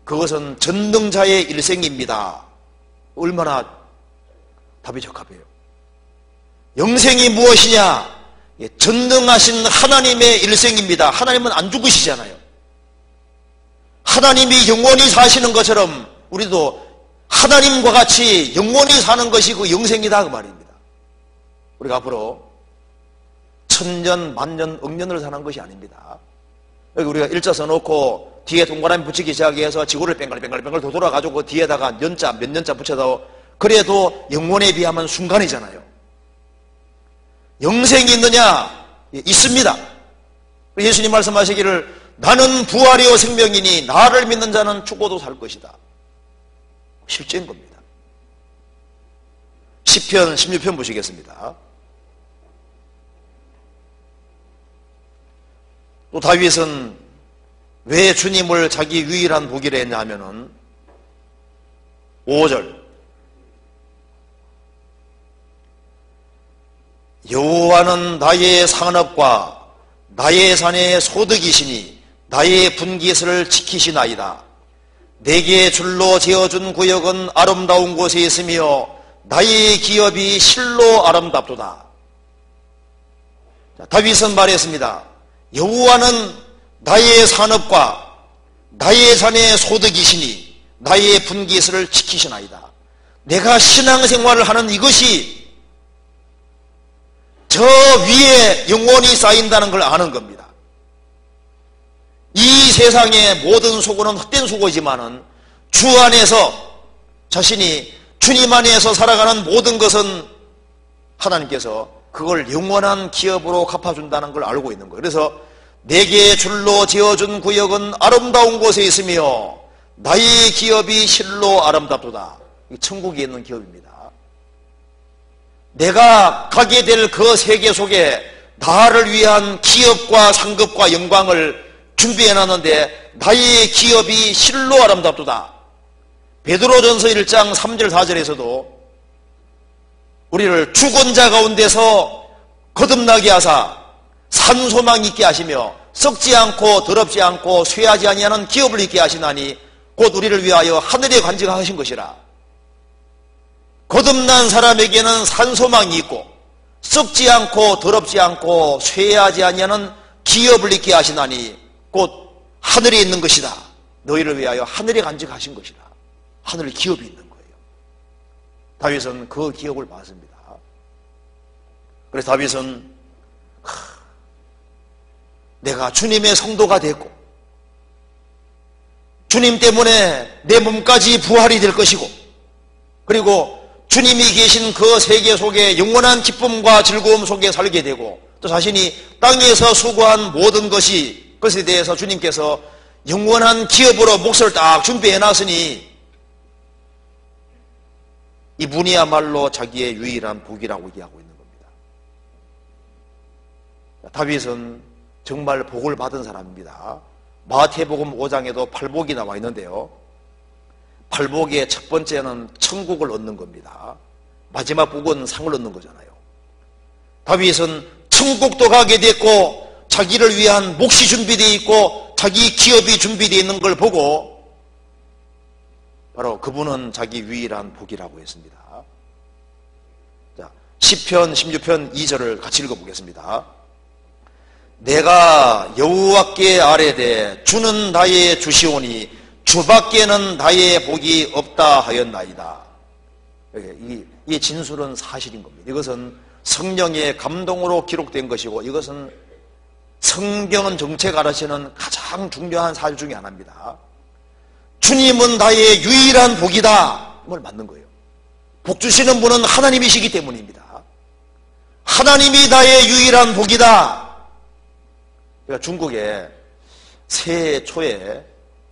그것은 전능자의 일생입니다. 얼마나 답이 적합해요. 영생이 무엇이냐? 전능하신 하나님의 일생입니다. 하나님은 안 죽으시잖아요. 하나님이 영원히 사시는 것처럼 우리도 하나님과 같이 영원히 사는 것이 그 영생이다 그 말입니다. 우리가 앞으로 천년, 만년, 억년을 사는 것이 아닙니다. 여기 우리가 일자 써놓고 뒤에 동그라미 붙이기 시작해서 지구를 뱅글뱅글 돌아가지고 그 뒤에다가 년자, 몇 년자 붙여도 그래도 영원에 비하면 순간이잖아요. 영생이 있느냐? 있습니다. 예수님 말씀하시기를 나는 부활이요 생명이니 나를 믿는 자는 죽어도 살 것이다. 실제인 겁니다. 시편 16편 보시겠습니다. 또 다윗은 왜 주님을 자기 유일한 복이라 했냐 하면은 5절 여호와는 나의 산업과 나의 산의 소득이시니 나의 분깃을 지키시나이다. 내게 줄로 지어준 구역은 아름다운 곳에 있으며 나의 기업이 실로 아름답도다. 다윗은 말했습니다. 여호와는 나의 산업과 나의 잔의 소득이시니 나의 분깃을 지키시나이다. 내가 신앙생활을 하는 이것이 저 위에 영원히 쌓인다는 걸 아는 겁니다. 이 세상의 모든 수고는 헛된 수고이지만은 주 안에서 자신이 주님 안에서 살아가는 모든 것은 하나님께서 그걸 영원한 기업으로 갚아준다는 걸 알고 있는 거예요. 그래서 내게 줄로 지어준 구역은 아름다운 곳에 있으며 나의 기업이 실로 아름답도다. 천국에 있는 기업입니다. 내가 가게 될 그 세계 속에 나를 위한 기업과 상급과 영광을 준비해놨는데 나의 기업이 실로 아름답도다. 베드로전서 1장 3절 4절에서도 우리를 죽은 자 가운데서 거듭나게 하사 산소망 있게 하시며 썩지 않고 더럽지 않고 쇠하지 아니하는 기업을 있게 하시나니 곧 우리를 위하여 하늘에 간직하신 것이라. 거듭난 사람에게는 산소망이 있고 썩지 않고 더럽지 않고 쇠하지 아니하는 기업을 있게 하시나니 곧 하늘에 있는 것이다. 너희를 위하여 하늘에 간직하신 것이라. 하늘 기업이 있는 거예요. 다윗은 그 기업을 받습니다. 그래서 다윗은 내가 주님의 성도가 됐고 주님 때문에 내 몸까지 부활이 될 것이고 그리고 주님이 계신 그 세계 속에 영원한 기쁨과 즐거움 속에 살게 되고 또 자신이 땅에서 수고한 모든 것에 대해서 주님께서 영원한 기업으로 몫을 딱 준비해놨으니 이분이야말로 자기의 유일한 복이라고 얘기하고 있는 겁니다. 다윗은 정말 복을 받은 사람입니다. 마태복음 5장에도 팔복이 나와 있는데요. 팔복의 첫 번째는 천국을 얻는 겁니다. 마지막 복은 상을 얻는 거잖아요. 다윗은 천국도 가게 됐고 자기를 위한 몫이 준비되어 있고 자기 기업이 준비되어 있는 걸 보고 바로 그분은 자기 유일한 복이라고 했습니다. 자, 시편 16편 2절을 같이 읽어보겠습니다. 내가 여호와께 아뢰되 주는 나의 주시오니 주밖에는 나의 복이 없다 하였나이다. 이 진술은 사실인 겁니다. 이것은 성령의 감동으로 기록된 것이고 이것은 성경은 정책 가르치는 가장 중요한 사실 중에 하나입니다. 주님은 나의 유일한 복이다. 이걸 맞는 거예요. 복 주시는 분은 하나님이시기 때문입니다. 하나님이 나의 유일한 복이다. 제가 중국에 새해 초에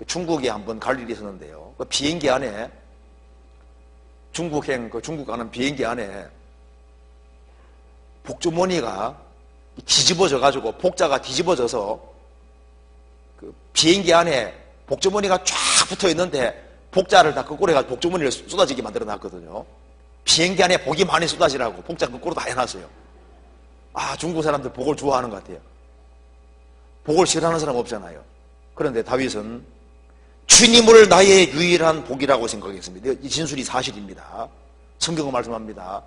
중국에 한번 갈 일이 있었는데요. 그 비행기 안에 중국 가는 비행기 안에 복주머니가 뒤집어져 가지고 복자가 뒤집어져서 그 비행기 안에 복주머니가 쫙 붙어 있는데 복자를 다 거꾸로 해가지고 복주머니를 쏟아지게 만들어 놨거든요. 비행기 안에 복이 많이 쏟아지라고 복자 거꾸로 다 해놨어요. 아, 중국 사람들 복을 좋아하는 것 같아요. 복을 싫어하는 사람 없잖아요. 그런데 다윗은 주님을 나의 유일한 복이라고 생각했습니다. 이 진술이 사실입니다. 성경은 말씀합니다.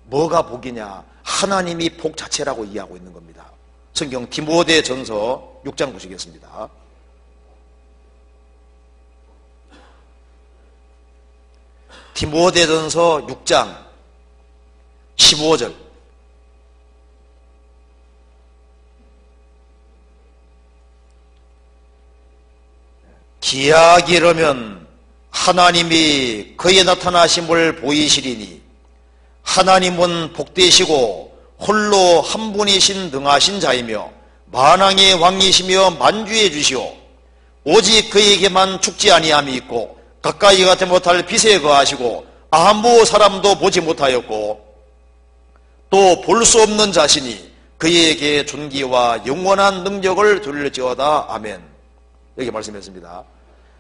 뭐가 복이냐? 하나님이 복 자체라고 이해하고 있는 겁니다. 성경 디모데전서 6장 보시겠습니다. 디모데전서 6장 15절. 기약이라면 하나님이 그의 나타나심을 보이시리니 하나님은 복되시고 홀로 한 분이신 능하신 자이며 만왕의 왕이시며 만주의 주시오 오직 그에게만 죽지 아니함이 있고 가까이 가지 못할 빛에 거하시고 아무 사람도 보지 못하였고 또 볼 수 없는 자신이 그에게 존귀와 영원한 능력을 돌릴지어다. 아멘. 여기 말씀했습니다.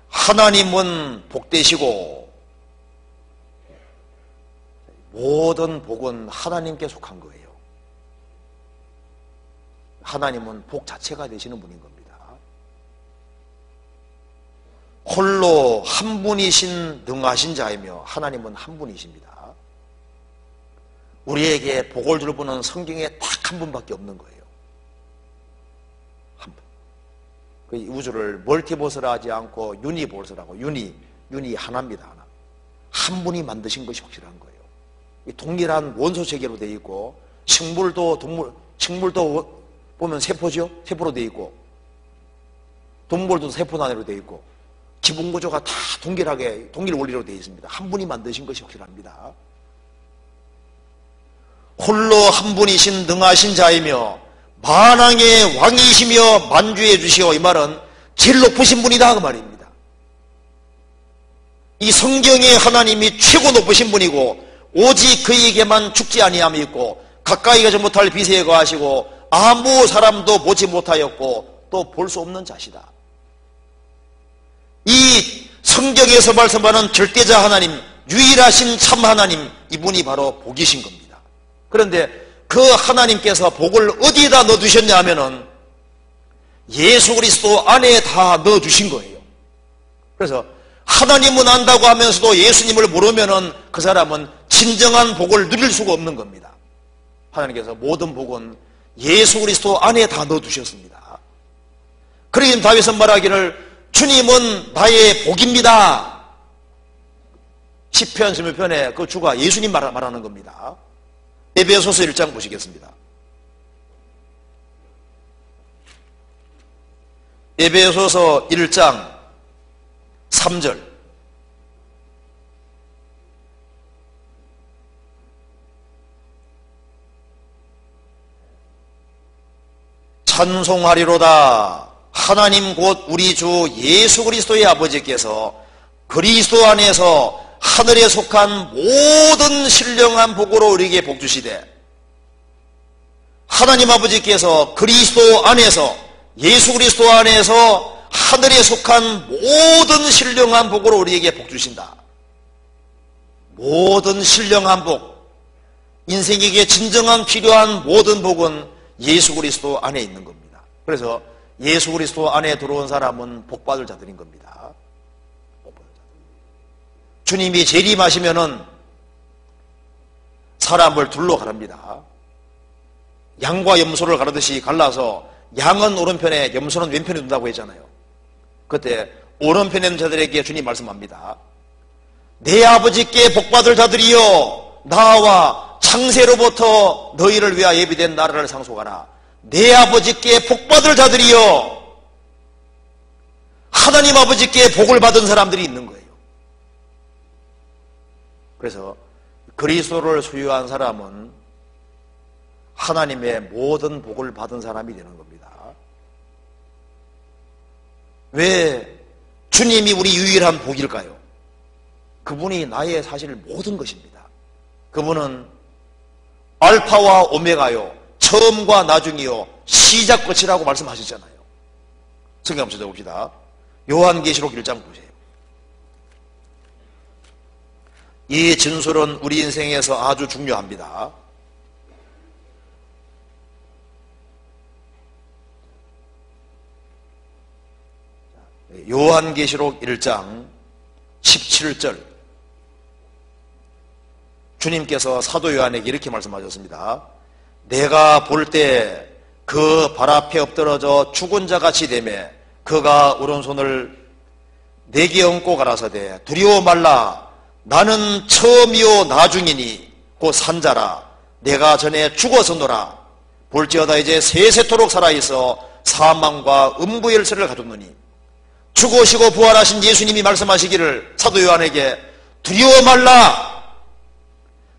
하나님은 복되시고 모든 복은 하나님께 속한 거예요. 하나님은 복 자체가 되시는 분인 겁니다. 홀로 한 분이신 능하신 자이며 하나님은 한 분이십니다. 우리에게 복을 줄 분은 성경에 딱 한 분밖에 없는 거예요. 한 분. 그 우주를 멀티버스라 하지 않고 유니버스라고, 유니 하나입니다. 하나. 한 분이 만드신 것이 확실한 거예요. 동일한 원소 체계로 되어 있고, 식물도 보면 세포죠? 세포로 되어 있고, 동물도 세포 단위로 되어 있고, 기본 구조가 다 동일 원리로 되어 있습니다. 한 분이 만드신 것이 확실합니다. 홀로 한 분이신 능하신 자이며 만왕의 왕이시며 만주해 주시오. 이 말은 제일 높으신 분이다 그 말입니다. 이 성경에 하나님이 최고 높으신 분이고 오직 그에게만 죽지 아니함이 있고 가까이 가지 못할 비세에 거하시고 아무 사람도 보지 못하였고 또 볼 수 없는 자시다. 이 성경에서 말씀하는 절대자 하나님, 유일하신 참 하나님, 이분이 바로 복이신 겁니다. 그런데 그 하나님께서 복을 어디에다 넣어두셨냐 하면은 예수 그리스도 안에 다 넣어주신 거예요. 그래서 하나님은 안다고 하면서도 예수님을 모르면은 그 사람은 진정한 복을 누릴 수가 없는 겁니다. 하나님께서 모든 복은 예수 그리스도 안에 다 넣어두셨습니다. 그러니 다윗은 말하기를 주님은 나의 복입니다. 시편 11편에 그 주가 예수님 말하는 겁니다. 에베소서 1장 보시겠습니다. 에베소서 1장 3절. 찬송하리로다. 하나님 곧 우리 주 예수 그리스도의 아버지께서 그리스도 안에서 하늘에 속한 모든 신령한 복으로 우리에게 복 주시되, 하나님 아버지께서 그리스도 안에서, 예수 그리스도 안에서 하늘에 속한 모든 신령한 복으로 우리에게 복 주신다. 모든 신령한 복, 인생에게 진정한 필요한 모든 복은 예수 그리스도 안에 있는 겁니다. 그래서 예수 그리스도 안에 들어온 사람은 복받을 자들인 겁니다. 주님이 재림하시면은 사람을 둘로 가릅니다. 양과 염소를 가르듯이 갈라서 양은 오른편에 염소는 왼편에 둔다고 했잖아요. 그때 오른편에 있는 자들에게 주님 말씀합니다. 내 아버지께 복받을 자들이여 나와 창세로부터 너희를 위하여 예비된 나라를 상속하라. 내 아버지께 복받을 자들이여, 하나님 아버지께 복을 받은 사람들이 있는 거예요. 그래서 그리스도를 소유한 사람은 하나님의 모든 복을 받은 사람이 되는 겁니다. 왜 주님이 우리 유일한 복일까요? 그분이 나의 사실 모든 것입니다. 그분은 알파와 오메가요, 처음과 나중이요, 시작 끝이라고 말씀하셨잖아요. 성경 한번 찾아봅시다. 요한계시록 1장 보세요. 이 진술은 우리 인생에서 아주 중요합니다. 요한계시록 1장 17절. 주님께서 사도 요한에게 이렇게 말씀하셨습니다. 내가 볼 때 그 발 앞에 엎드러져 죽은 자 같이 되매 그가 오른손을 내게 얹고 가라사대 두려워 말라. 나는 처음이요 나중이니 곧 산자라. 내가 전에 죽었었노라. 볼지어다 이제 세세토록 살아있어 사망과 음부의 열쇠를 가졌노니. 죽으시고 부활하신 예수님이 말씀하시기를 사도 요한에게 두려워 말라.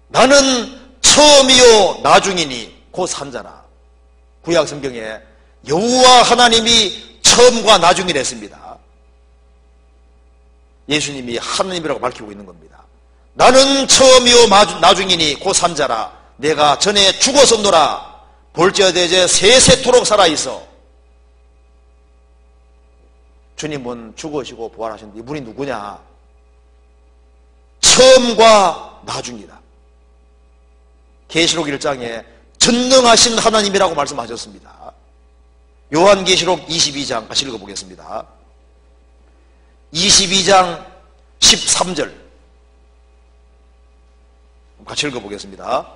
나는 처음이요 나중이니 곧 산자라. 구약 성경에 여호와 하나님이 처음과 나중이랬습니다. 예수님이 하나님이라고 밝히고 있는 겁니다. 나는 처음이요 나중이니 곧 산자라. 내가 전에 죽었었노라. 볼지어다 이제 세세토록 살아있어. 주님은 죽으시고 부활하셨는데 이분이 누구냐? 처음과 나중이다. 계시록 1장에 전능하신 하나님이라고 말씀하셨습니다. 요한계시록 22장 같이 읽어보겠습니다. 22장 13절 같이 읽어보겠습니다.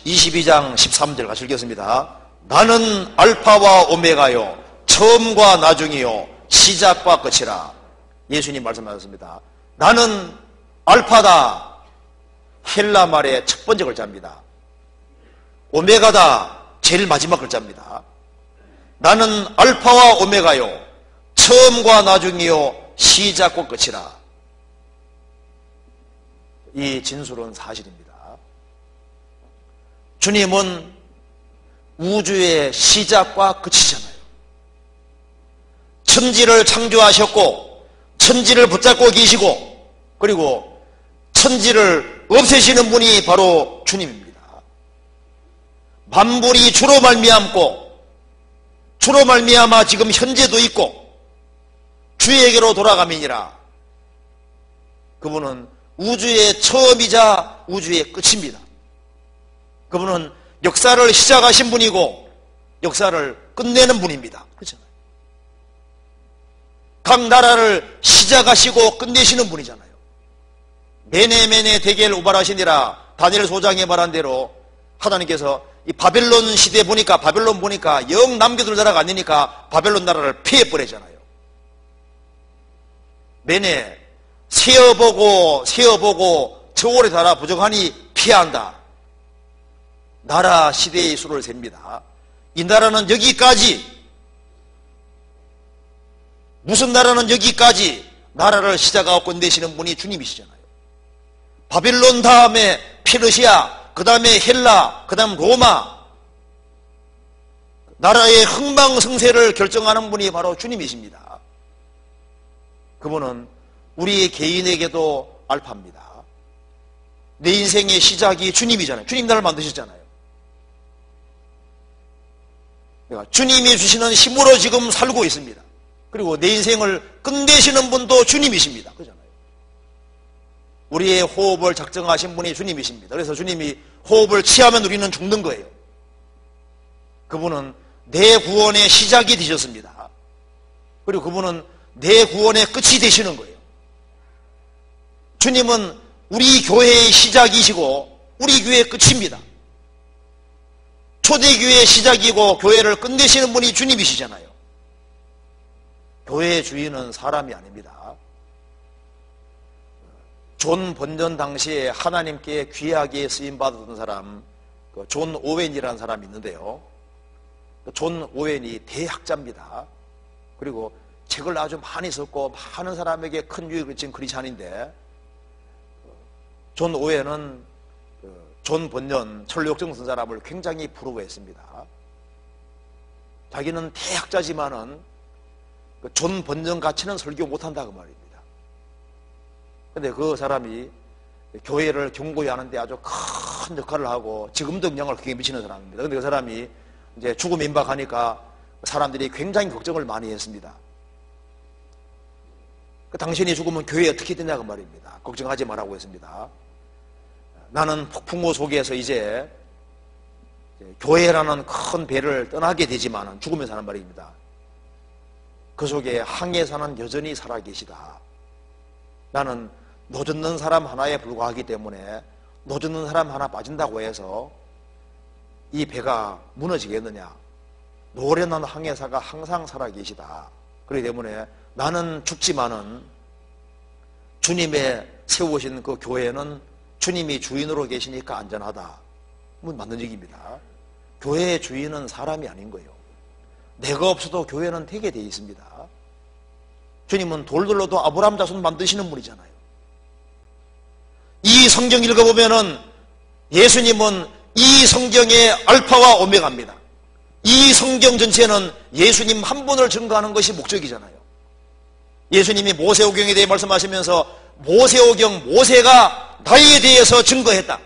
22장 13절 같이 읽겠습니다. 나는 알파와 오메가요 처음과 나중이요 시작과 끝이라. 예수님 말씀하셨습니다. 나는 알파다, 헬라 말의 첫 번째 글자입니다. 오메가다, 제일 마지막 글자입니다. 나는 알파와 오메가요 처음과 나중이요 시작과 끝이라. 이 진술은 사실입니다. 주님은 우주의 시작과 끝이잖아요. 천지를 창조하셨고 천지를 붙잡고 계시고 그리고 천지를 없애시는 분이 바로 주님입니다. 만물이 주로 말미암고 주로 말미암아 지금 현재도 있고 주에게로 돌아감이니라. 그분은 우주의 처음이자 우주의 끝입니다. 그분은 역사를 시작하신 분이고 역사를 끝내는 분입니다. 그렇잖아요. 각 나라를 시작하시고 끝내시는 분이잖아요. 메네 대겔 우발하시니라. 다니엘 소장이 말한 대로 하나님께서 이 바벨론 시대 보니까 바벨론 보니까 영 남겨둘 나라가 아니니까 바벨론 나라를 피해버리잖아요. 메네 세어보고 저울에 달아 부정하니 피한다. 나라 시대의 수를 셉니다. 이 나라는 여기까지, 무슨 나라는 여기까지 나라를 시작하고 끝내시는 분이 주님이시잖아요. 바빌론 다음에 페르시아, 그 다음에 헬라, 그 다음 로마, 나라의 흥망성쇠를 결정하는 분이 바로 주님이십니다. 그분은 우리 개인에게도 알파입니다. 내 인생의 시작이 주님이잖아요. 주님 나를 만드셨잖아요. 내가 주님이 주시는 힘으로 지금 살고 있습니다. 그리고 내 인생을 끝내시는 분도 주님이십니다. 그렇잖아요. 우리의 호흡을 작정하신 분이 주님이십니다. 그래서 주님이 호흡을 취하면 우리는 죽는 거예요. 그분은 내 구원의 시작이 되셨습니다. 그리고 그분은 내 구원의 끝이 되시는 거예요. 주님은 우리 교회의 시작이시고 우리 교회의 끝입니다. 초대교회의 시작이고 교회를 끝내시는 분이 주님이시잖아요. 교회의 주인은 사람이 아닙니다. 존 번전 당시에 하나님께 귀하게 쓰임받았던 사람, 존 오웬이라는 사람이 있는데요. 존 오웬이 대학자입니다. 그리고 책을 아주 많이 썼고 많은 사람에게 큰 유익을 끼친 크리스찬인데, 존 오웬은 존 번전, 천류역정 쓴 사람을 굉장히 부러워했습니다. 자기는 대학자지만은 존 번전 같이는 설교 못한다 그 말입니다. 근데 그 사람이 교회를 견고히 하는데 아주 큰 역할을 하고 지금도 영향을 크게 미치는 사람입니다. 근데 그 사람이 이제 죽음 임박하니까 사람들이 굉장히 걱정을 많이 했습니다. 당신이 죽으면 교회 어떻게 되냐 그 말입니다. 걱정하지 말라고 했습니다. 나는 폭풍우 속에서 이제 교회라는 큰 배를 떠나게 되지만 죽으면서 하는 말입니다. 그 속에 항해사는 여전히 살아계시다. 나는 노젓는 사람 하나에 불과하기 때문에 노젓는 사람 하나 빠진다고 해서 이 배가 무너지겠느냐. 노련한 항해사가 항상 살아계시다. 그렇기 때문에 나는 죽지만은 주님의 세우신 그 교회는 주님이 주인으로 계시니까 안전하다. 맞는 얘기입니다. 교회의 주인은 사람이 아닌 거예요. 내가 없어도 교회는 되게 돼 있습니다. 주님은 돌들로도 아브라함 자손 만드시는 분이잖아요. 이 성경 읽어보면은 예수님은 이 성경의 알파와 오메가입니다. 이 성경 전체는 예수님 한 분을 증거하는 것이 목적이잖아요. 예수님이 모세오경에 대해 말씀하시면서 모세오경, 모세가 나에 대해서 증거했다.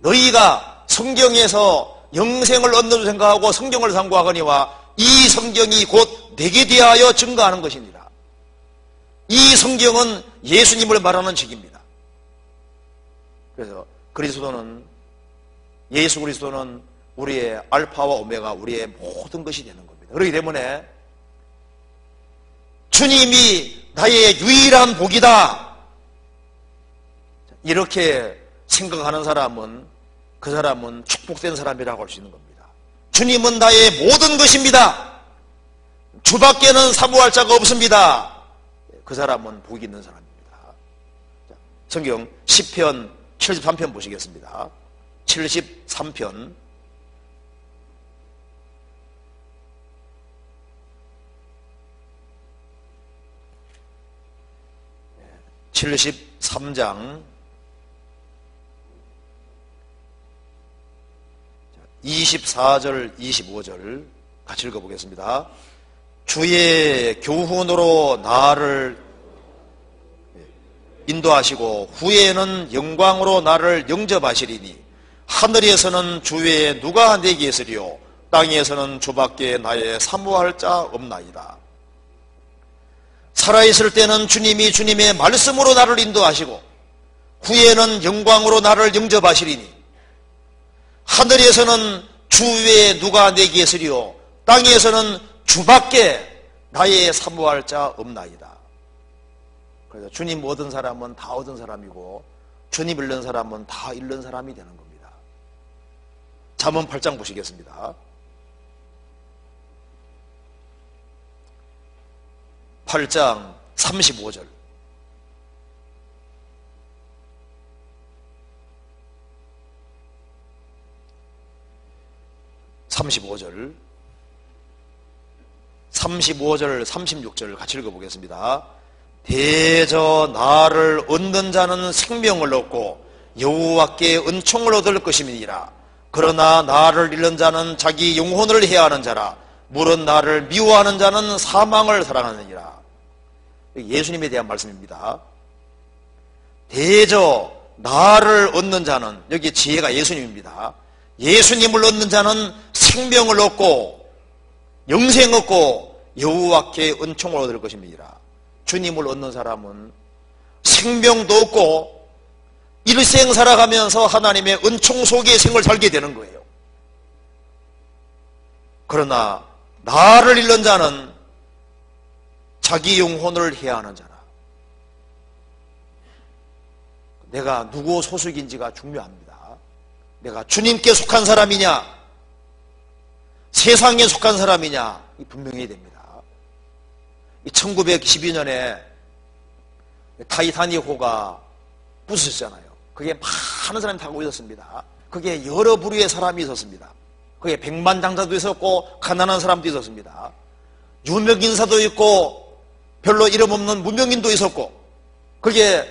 너희가 성경에서 영생을 얻는 줄 생각하고 성경을 상고하거니와 이 성경이 곧 내게 대하여 증거하는 것이니라. 이 성경은 예수님을 말하는 책입니다. 그래서 그리스도는, 예수 그리스도는 우리의 알파와 오메가, 우리의 모든 것이 되는 겁니다. 그렇기 때문에 주님이 나의 유일한 복이다. 이렇게 생각하는 사람은 그 사람은 축복된 사람이라고 할 수 있는 겁니다. 주님은 나의 모든 것입니다. 주밖에는 사모할 자가 없습니다. 그 사람은 복이 있는 사람입니다. 성경 시편 73편 보시겠습니다. 73편 73장 24절 25절 같이 읽어보겠습니다. 주의 교훈으로 나를 인도하시고 후에는 영광으로 나를 영접하시리니 하늘에서는 주 외에 누가 내게 있으리요 땅에서는 주밖에 나의 사모할 자 없나이다. 살아있을 때는 주님이 주님의 말씀으로 나를 인도하시고 후에는 영광으로 나를 영접하시리니 하늘에서는 주 외에 누가 내게 있으리요 땅에서는 주밖에 나의 사모할 자 없나이다. 그래서 주님 얻은 사람은 다 얻은 사람이고 주님 잃는 사람은 다 잃는 사람이 되는 겁니다. 잠언 8장 보시겠습니다. 8장 35절 35절 36절 같이 읽어보겠습니다. 대저 나를 얻는 자는 생명을 얻고 여호와께 은총을 얻을 것임이니라. 그러나 나를 잃는 자는 자기 영혼을 해하는 자라. 물은 나를 미워하는 자는 사망을 사랑하느니라. 예수님에 대한 말씀입니다. 대저 나를 얻는 자는, 여기 지혜가 예수님입니다. 예수님을 얻는 자는 생명을 얻고 영생 얻고 여호와께 은총을 얻을 것입니다. 주님을 얻는 사람은 생명도 얻고 일생 살아가면서 하나님의 은총 속의 생을 살게 되는 거예요. 그러나 나를 잃는 자는 자기 영혼을 해하는 자라. 내가 누구 소속인지가 중요합니다. 내가 주님께 속한 사람이냐 세상에 속한 사람이냐 분명히 됩니다. 1912년에 타이타닉호가 부서졌잖아요. 그게 많은 사람이 타고 있었습니다. 그게 여러 부류의 사람이 있었습니다. 그게 백만장자도 있었고 가난한 사람도 있었습니다. 유명인사도 있고 별로 이름 없는 무명인도 있었고, 그게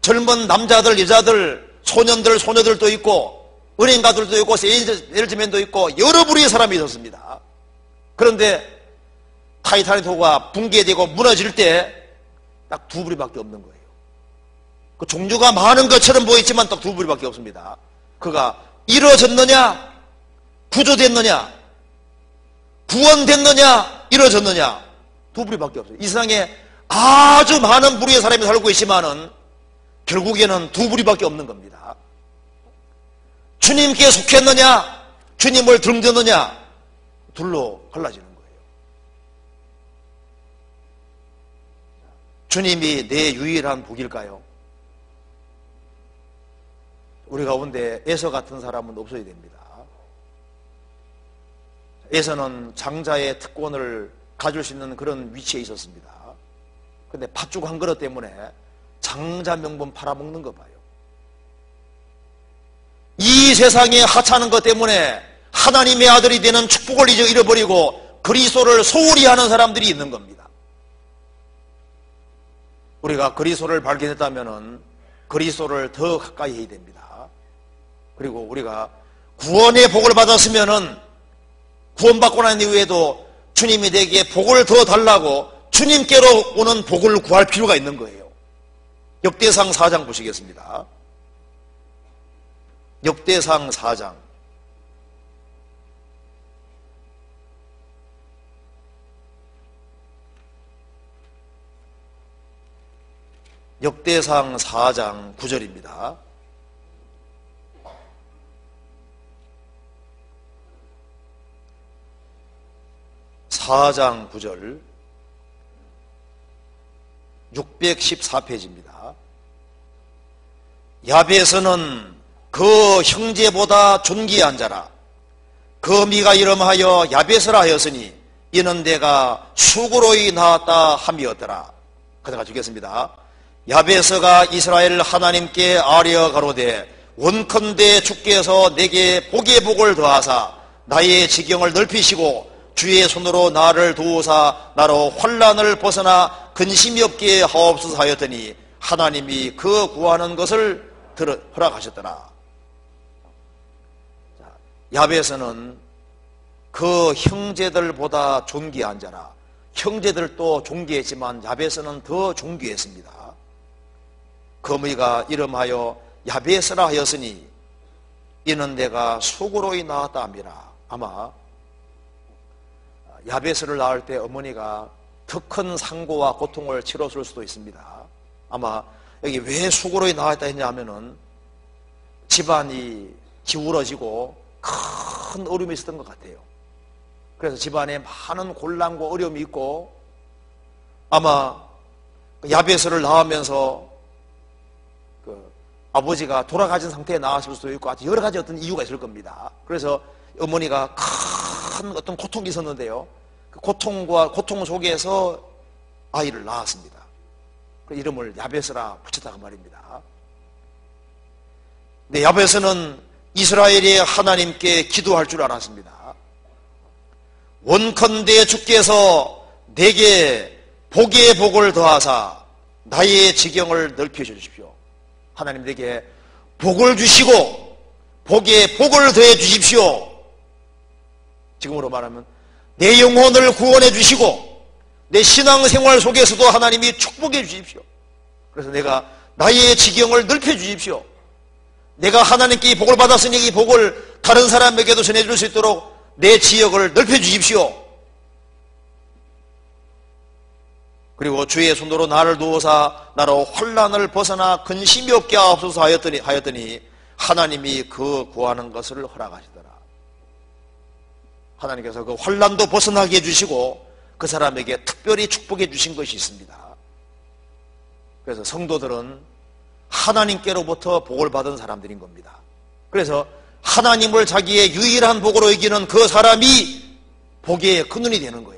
젊은 남자들 여자들 소년들 소녀들도 있고 은행가들도 있고 세일즈맨도 있고 여러 부류의 사람이 있었습니다. 그런데 타이타닉호가 붕괴되고 무너질 때 딱 두 부류밖에 없는 거예요. 그 종류가 많은 것처럼 보이지만 딱 두 부류밖에 없습니다. 그가 이뤄졌느냐 구조됐느냐 구원됐느냐 이뤄졌느냐 두 부류밖에 없어요. 이 세상에 아주 많은 부류의 사람이 살고 있지만은 결국에는 두 부류밖에 없는 겁니다. 주님께 속했느냐 주님을 등졌느냐 둘로 갈라지는 거예요. 주님이 내 유일한 복일까요? 우리 가운데 에서 같은 사람은 없어야 됩니다. 에서는 장자의 특권을 가질 수 있는 그런 위치에 있었습니다. 근데 팥죽 한 그릇 때문에 장자 명분 팔아먹는 거 봐요. 이 세상에 하찮은 것 때문에 하나님의 아들이 되는 축복을 잃어버리고 그리스도를 소홀히 하는 사람들이 있는 겁니다. 우리가 그리스도를 발견했다면 그리스도를 더 가까이 해야 됩니다. 그리고 우리가 구원의 복을 받았으면 구원받고 난 이후에도 주님이 내게 복을 더 달라고 주님께로 오는 복을 구할 필요가 있는 거예요. 역대상 4장 보시겠습니다. 역대상 4장 역대상 4장 9절입니다. (4장 9절) 614페이지입니다. 야베스는 그 형제보다 존귀한 자라. 그 미가 이름하여 야베스라 하였으니 이는 내가 수고로이 낳았다 함이었더라. 가져가 주겠습니다. 야베스가 이스라엘 하나님께 아뢰어 가로되 원컨대 주께서 내게 복의 복을 더하사 나의 지경을 넓히시고 주의 손으로 나를 도우사 나로 환난을 벗어나 근심이 없게 하옵소서 하였더니 하나님이 그 구하는 것을 허락하셨더라. 야베스는 그 형제들보다 존귀한 자라. 형제들도 존귀했지만 야베스는 더 존귀했습니다. 거미가 이름하여 야베스라 하였으니 이는 내가 수고로이 낳았다 함이라. 아마 야베스를 낳을 때 어머니가 더 큰 상고와 고통을 치렀을 수도 있습니다. 아마 여기 왜 수고로이 낳았다 했냐 하면은 집안이 기울어지고 큰 어려움이 있었던 것 같아요. 그래서 집안에 많은 곤란과 어려움이 있고 아마 야베스를 낳으면서 아버지가 돌아가신 상태에 나왔을 수도 있고 아주 여러 가지 어떤 이유가 있을 겁니다. 그래서 어머니가 큰 어떤 고통이 있었는데요. 그 고통 속에서 아이를 낳았습니다. 그 이름을 야베스라 붙였다고 말입니다. 근데 야베스는 이스라엘의 하나님께 기도할 줄 알았습니다. 원컨대 주께서 내게 복의 복을 더하사 나의 지경을 넓혀 주십시오. 하나님 내게 복을 주시고 복에 복을 더해 주십시오. 지금으로 말하면 내 영혼을 구원해 주시고 내 신앙생활 속에서도 하나님이 축복해 주십시오. 그래서 내가 나의 지경을 넓혀 주십시오. 내가 하나님께 이 복을 받았으니 이 복을 다른 사람에게도 전해줄 수 있도록 내 지역을 넓혀 주십시오. 그리고 주의 손으로 나를 도우사 나로 환난을 벗어나 근심이 없게 하옵소서 하였더니 하나님이 그 구하는 것을 허락하시더라. 하나님께서 그 환난도 벗어나게 해주시고 그 사람에게 특별히 축복해 주신 것이 있습니다. 그래서 성도들은 하나님께로부터 복을 받은 사람들인 겁니다. 그래서 하나님을 자기의 유일한 복으로 여기는 그 사람이 복의 근원이 되는 거예요.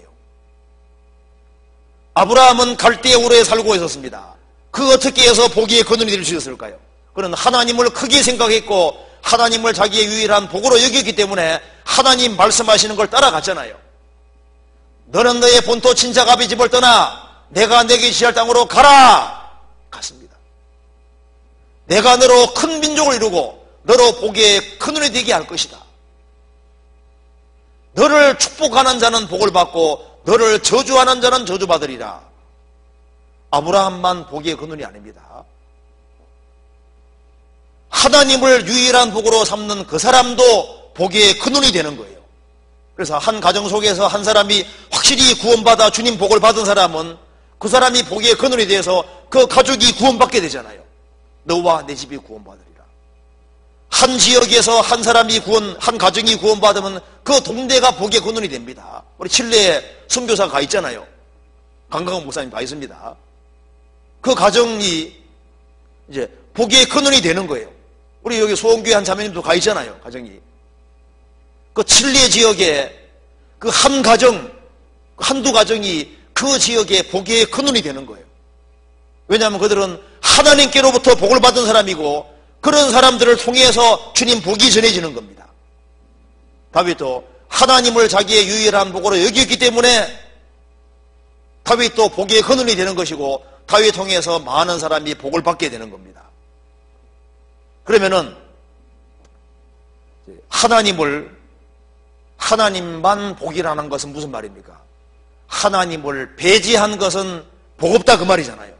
아브라함은 갈대우르에 살고 있었습니다. 그 어떻게 해서 복의 근원이 될 수 있었을까요? 그는 하나님을 크게 생각했고 하나님을 자기의 유일한 복으로 여겼기 때문에 하나님 말씀하시는 걸 따라갔잖아요. 너는 너의 본토 친척 아비 집을 떠나 내가 내게 지할 땅으로 가라. 갔습니다. 내가 너로 큰 민족을 이루고 너로 복의 근원이 되게 할 것이다. 너를 축복하는 자는 복을 받고 너를 저주하는 자는 저주받으리라. 아브라함만 복의 근원이 아닙니다. 하나님을 유일한 복으로 삼는 그 사람도 복의 근원이 되는 거예요. 그래서 한 가정 속에서 한 사람이 확실히 구원받아 주님 복을 받은 사람은 그 사람이 복의 근원이 돼서 그 가족이 구원받게 되잖아요. 너와 내 집이 구원받으리라. 한 지역에서 한 사람이 한 가정이 구원받으면 그 동네가 복의 근원이 됩니다. 우리 칠레에 선교사가 가 있잖아요. 강강원 목사님 가 있습니다. 그 가정이 이제 복의 근원이 되는 거예요. 우리 여기 소원교회 한 자매님도 가 있잖아요. 가정이. 그 칠레 지역에 그 한 가정, 한두 가정이 그 지역의 복의 근원이 되는 거예요. 왜냐하면 그들은 하나님께로부터 복을 받은 사람이고 그런 사람들을 통해서 주님 복이 전해지는 겁니다. 다윗도 하나님을 자기의 유일한 복으로 여겼기 때문에 다윗도 복의 근원이 되는 것이고 다윗 통해서 많은 사람이 복을 받게 되는 겁니다. 그러면은 하나님만 복이라는 것은 무슨 말입니까? 하나님을 배제한 것은 복 없다 그 말이잖아요.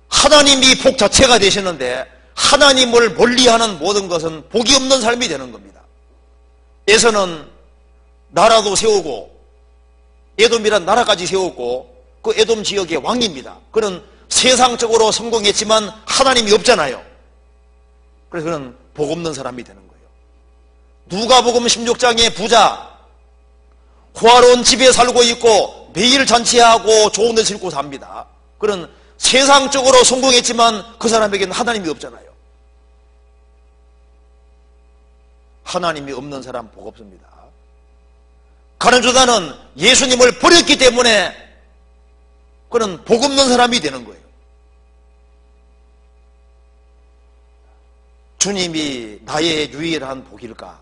하나님이 복 자체가 되시는데 하나님을 멀리하는 모든 것은 복이 없는 삶이 되는 겁니다. 에서는 나라도 세우고 에돔이란 나라까지 세웠고 그 에돔 지역의 왕입니다. 그는 세상적으로 성공했지만 하나님이 없잖아요. 그래서 그는 복 없는 사람이 되는 거예요. 누가복음 16장의 부자, 호화로운 집에 살고 있고 매일 잔치하고 좋은 데 싣고 삽니다. 그런 세상적으로 성공했지만 그 사람에게는 하나님이 없잖아요. 하나님이 없는 사람 복 없습니다. 가룟유다는 예수님을 버렸기 때문에 그는 복 없는 사람이 되는 거예요. 주님이 나의 유일한 복일까?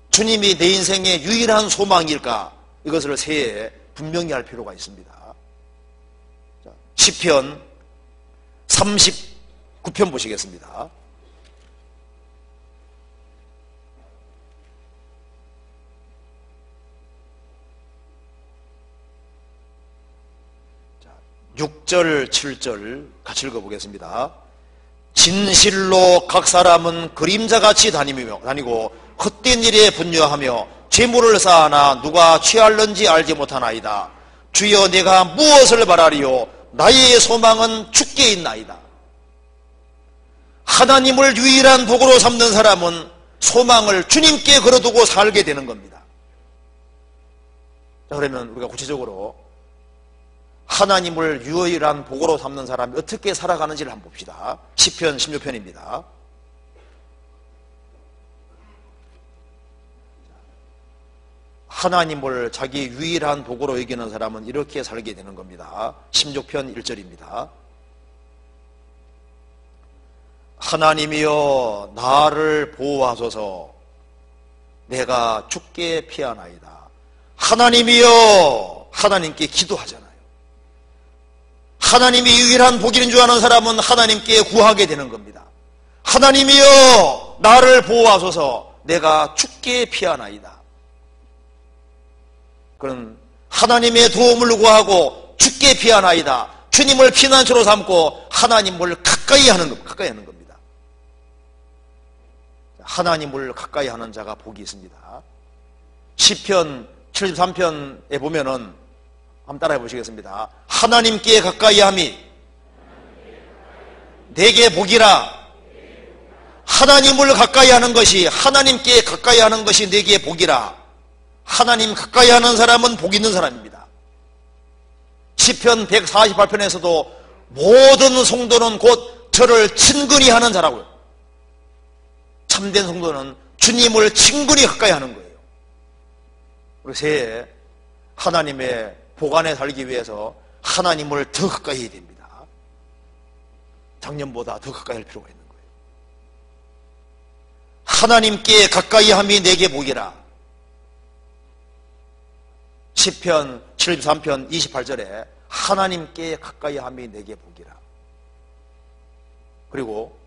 주님이 내 인생의 유일한 소망일까? 이것을 새해에 분명히 할 필요가 있습니다. 시편 39편 보시겠습니다. 자, 6절, 7절 같이 읽어보겠습니다. 진실로 각 사람은 그림자같이 다니고 헛된 일에 분유하며 재물을 쌓아나 누가 취할는지 알지 못하나이다. 주여 내가 무엇을 바라리요? 나의 소망은 주께 있나이다. 하나님을 유일한 복으로 삼는 사람은 소망을 주님께 걸어두고 살게 되는 겁니다. 자, 그러면 우리가 구체적으로 하나님을 유일한 복으로 삼는 사람이 어떻게 살아가는지를 한번 봅시다. 시편 16편입니다. 하나님을 자기 유일한 복으로 여기는 사람은 이렇게 살게 되는 겁니다. 16편 1절입니다. 하나님이여 나를 보호하소서. 내가 죽게 피하나이다. 하나님이여, 하나님께 기도하잖아요. 하나님이 유일한 복인 줄 아는 사람은 하나님께 구하게 되는 겁니다. 하나님이여 나를 보호하소서. 내가 죽게 피하나이다. 그런 하나님의 도움을 구하고 죽게 피하나이다. 주님을 피난처로 삼고 하나님을 가까이 하는 겁니다. 하나님을 가까이 하는 자가 복이 있습니다. 시편 73편에 보면은 한번 따라해 보시겠습니다. 하나님께 가까이 함이 내게 복이라. 하나님을 가까이 하는 것이, 하나님께 가까이 하는 것이 내게 복이라. 하나님 가까이 하는 사람은 복 있는 사람입니다. 시편 148편에서도 모든 성도는 곧 저를 친근히 하는 자라고요. 참된 성도는 주님을 친근히 가까이 하는 거예요. 우리 새해 하나님의 복 안에 살기 위해서 하나님을 더 가까이 해야 됩니다. 작년보다 더 가까이 할 필요가 있는 거예요. 하나님께 가까이 함이 내게 복이라. 시편 73편 28절에 하나님께 가까이 함이 내게 복이라. 그리고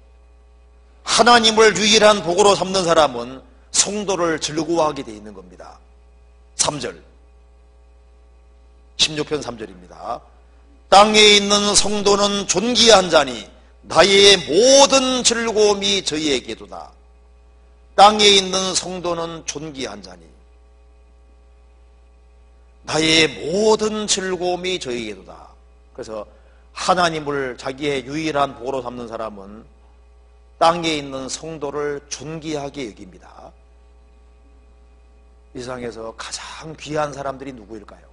하나님을 유일한 복으로 삼는 사람은 성도를 즐거워하게 되어 있는 겁니다. 3절 16편 3절입니다. 땅에 있는 성도는 존귀한 자니 나의 모든 즐거움이 저희에게도다. 땅에 있는 성도는 존귀한 자니 나의 모든 즐거움이 저에게도다. 그래서 하나님을 자기의 유일한 복으로 삼는 사람은 땅에 있는 성도를 존귀하게 여깁니다. 이 세상에서 가장 귀한 사람들이 누구일까요?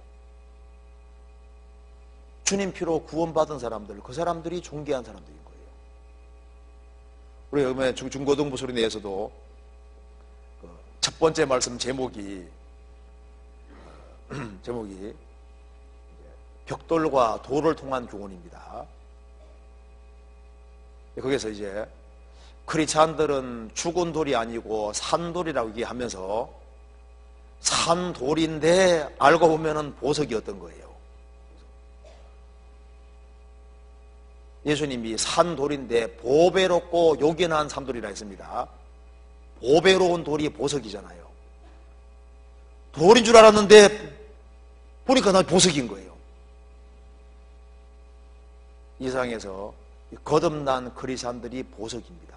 주님 피로 구원받은 사람들, 그 사람들이 존귀한 사람들인 거예요. 우리 이번에 중고등부 소리 내에서도 첫 번째 말씀 제목이 벽돌과 돌을 통한 교훈입니다. 거기서 이제 크리스찬들은 죽은 돌이 아니고 산돌이라고 얘기하면서 산돌인데 알고 보면은 보석이었던 거예요. 예수님이 산돌인데 보배롭고 요긴한 산돌이라 했습니다. 보배로운 돌이 보석이잖아요. 돌인 줄 알았는데 보니까 난 보석인 거예요. 이 세상에서 거듭난 크리스찬들이 보석입니다.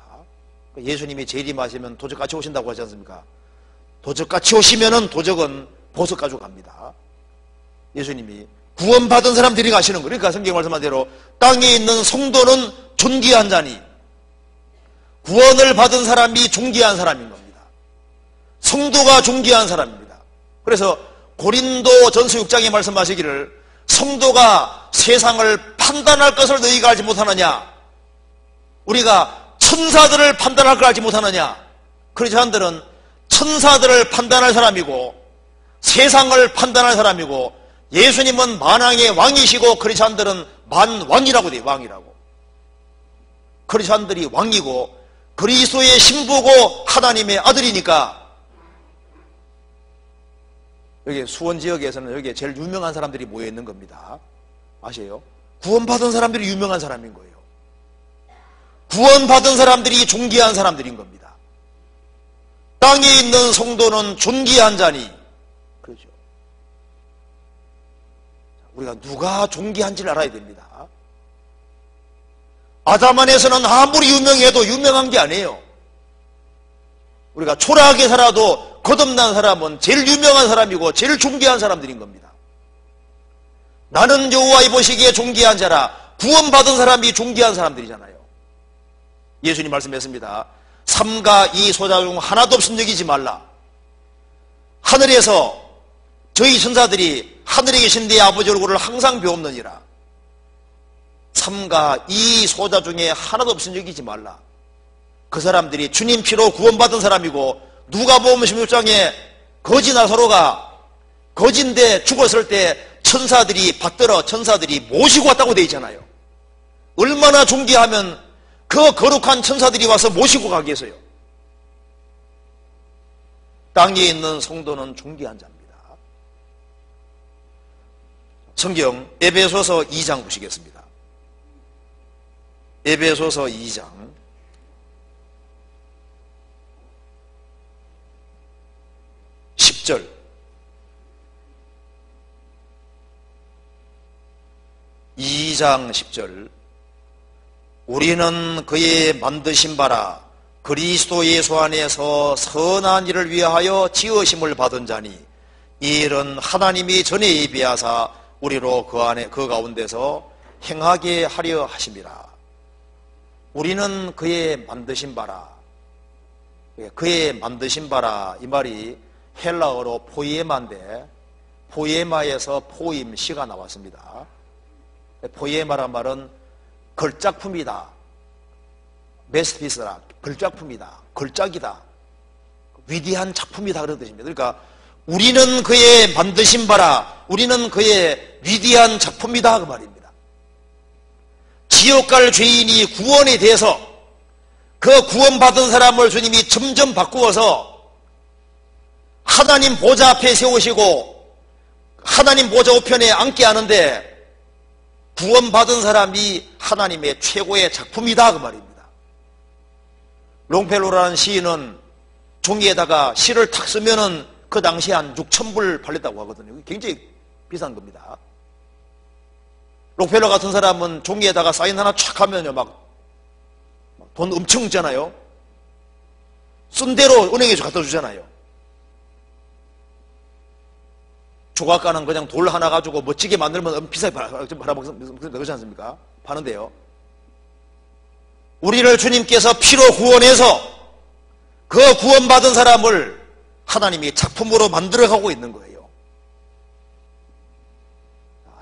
예수님이 재림하시면 도적같이 오신다고 하지 않습니까? 도적같이 오시면은 도적은 보석 가지고 갑니다. 예수님이 구원받은 사람들이 가시는 거예요. 그러니까 성경 말씀한 대로 땅에 있는 성도는 존귀한 자니, 구원을 받은 사람이 존귀한 사람인 겁니다. 성도가 존귀한 사람입니다. 그래서 고린도 전서 6장에 말씀하시기를 성도가 세상을 판단할 것을 너희가 알지 못하느냐, 우리가 천사들을 판단할 걸 알지 못하느냐. 그러지 않들은 천사들을 판단할 사람이고 세상을 판단할 사람이고 예수님은 만왕의 왕이시고 그리스도인들은 만왕이라고 돼요. 왕이라고. 그리스도인들이 왕이고 그리스도의 신부고 하나님의 아들이니까. 여기 수원 지역에서는 여기에 제일 유명한 사람들이 모여 있는 겁니다. 아세요? 구원받은 사람들이 유명한 사람인 거예요. 구원받은 사람들이 존귀한 사람들인 겁니다. 땅에 있는 성도는 존귀한 자니. 그렇죠. 우리가 누가 존귀한지를 알아야 됩니다. 아담 안에서는 아무리 유명해도 유명한 게 아니에요. 우리가 초라하게 살아도 거듭난 사람은 제일 유명한 사람이고 제일 존귀한 사람들인 겁니다. 나는 여호와의 보시기에 존귀한 자라. 구원받은 사람이 존귀한 사람들이잖아요. 예수님 말씀했습니다. 삼가 이 소자 중 하나도 없음 여기지 말라. 하늘에서 저희 천사들이 하늘에 계신 네 아버지 얼굴을 항상 배웁느니라. 삼가 이 소자 중에 하나도 없음 여기지 말라. 그 사람들이 주님 피로 구원받은 사람이고, 누가복음 16장에 거지 나사로가 거지인데 죽었을 때 천사들이 받들어 천사들이 모시고 왔다고 되어 있잖아요. 얼마나 존귀하면 그 거룩한 천사들이 와서 모시고 가겠어요. 땅에 있는 성도는 존귀한 자입니다. 성경 에베소서 2장 보시겠습니다. 에베소서 2장 10절. (2장 10절) 우리는 그의 만드신 바라 그리스도 예수 안에서 선한 일을 위하여 지으심을 받은 자니 이 일은 하나님이 전에 예비하사 우리로 그 가운데서 행하게 하려 하심이라. 우리는 그의 만드신 바라. 그의 만드신 바라, 이 말이 헬라어로 포이에마인데 포이에마에서 포임 시가 나왔습니다. 포이에마란 말은 걸작품이다, 메스피스라, 걸작품이다, 걸작이다, 위대한 작품이다, 그런 뜻입니다. 그러니까 우리는 그의 만드신 바라, 우리는 그의 위대한 작품이다, 그 말입니다. 지옥 갈 죄인이 구원에 대해서 그 구원받은 사람을 주님이 점점 바꾸어서 하나님 보좌 앞에 세우시고 하나님 보좌 우편에 앉게 하는데, 구원받은 사람이 하나님의 최고의 작품이다, 그 말입니다. 롱펠로라는 시인은 종이에다가 시를 탁 쓰면은 그 당시에 한 6,000불 팔렸다고 하거든요. 굉장히 비싼 겁니다. 롱펠로 같은 사람은 종이에다가 사인 하나 촥 하면요, 막 돈 엄청 있잖아요. 쓴 대로 은행에 갖다 주잖아요. 조각가는 그냥 돌 하나 가지고 멋지게 만들면 비싸게 그러지 않습니까? 파는데요. 우리를 주님께서 피로 구원해서 그 구원받은 사람을 하나님이 작품으로 만들어가고 있는 거예요.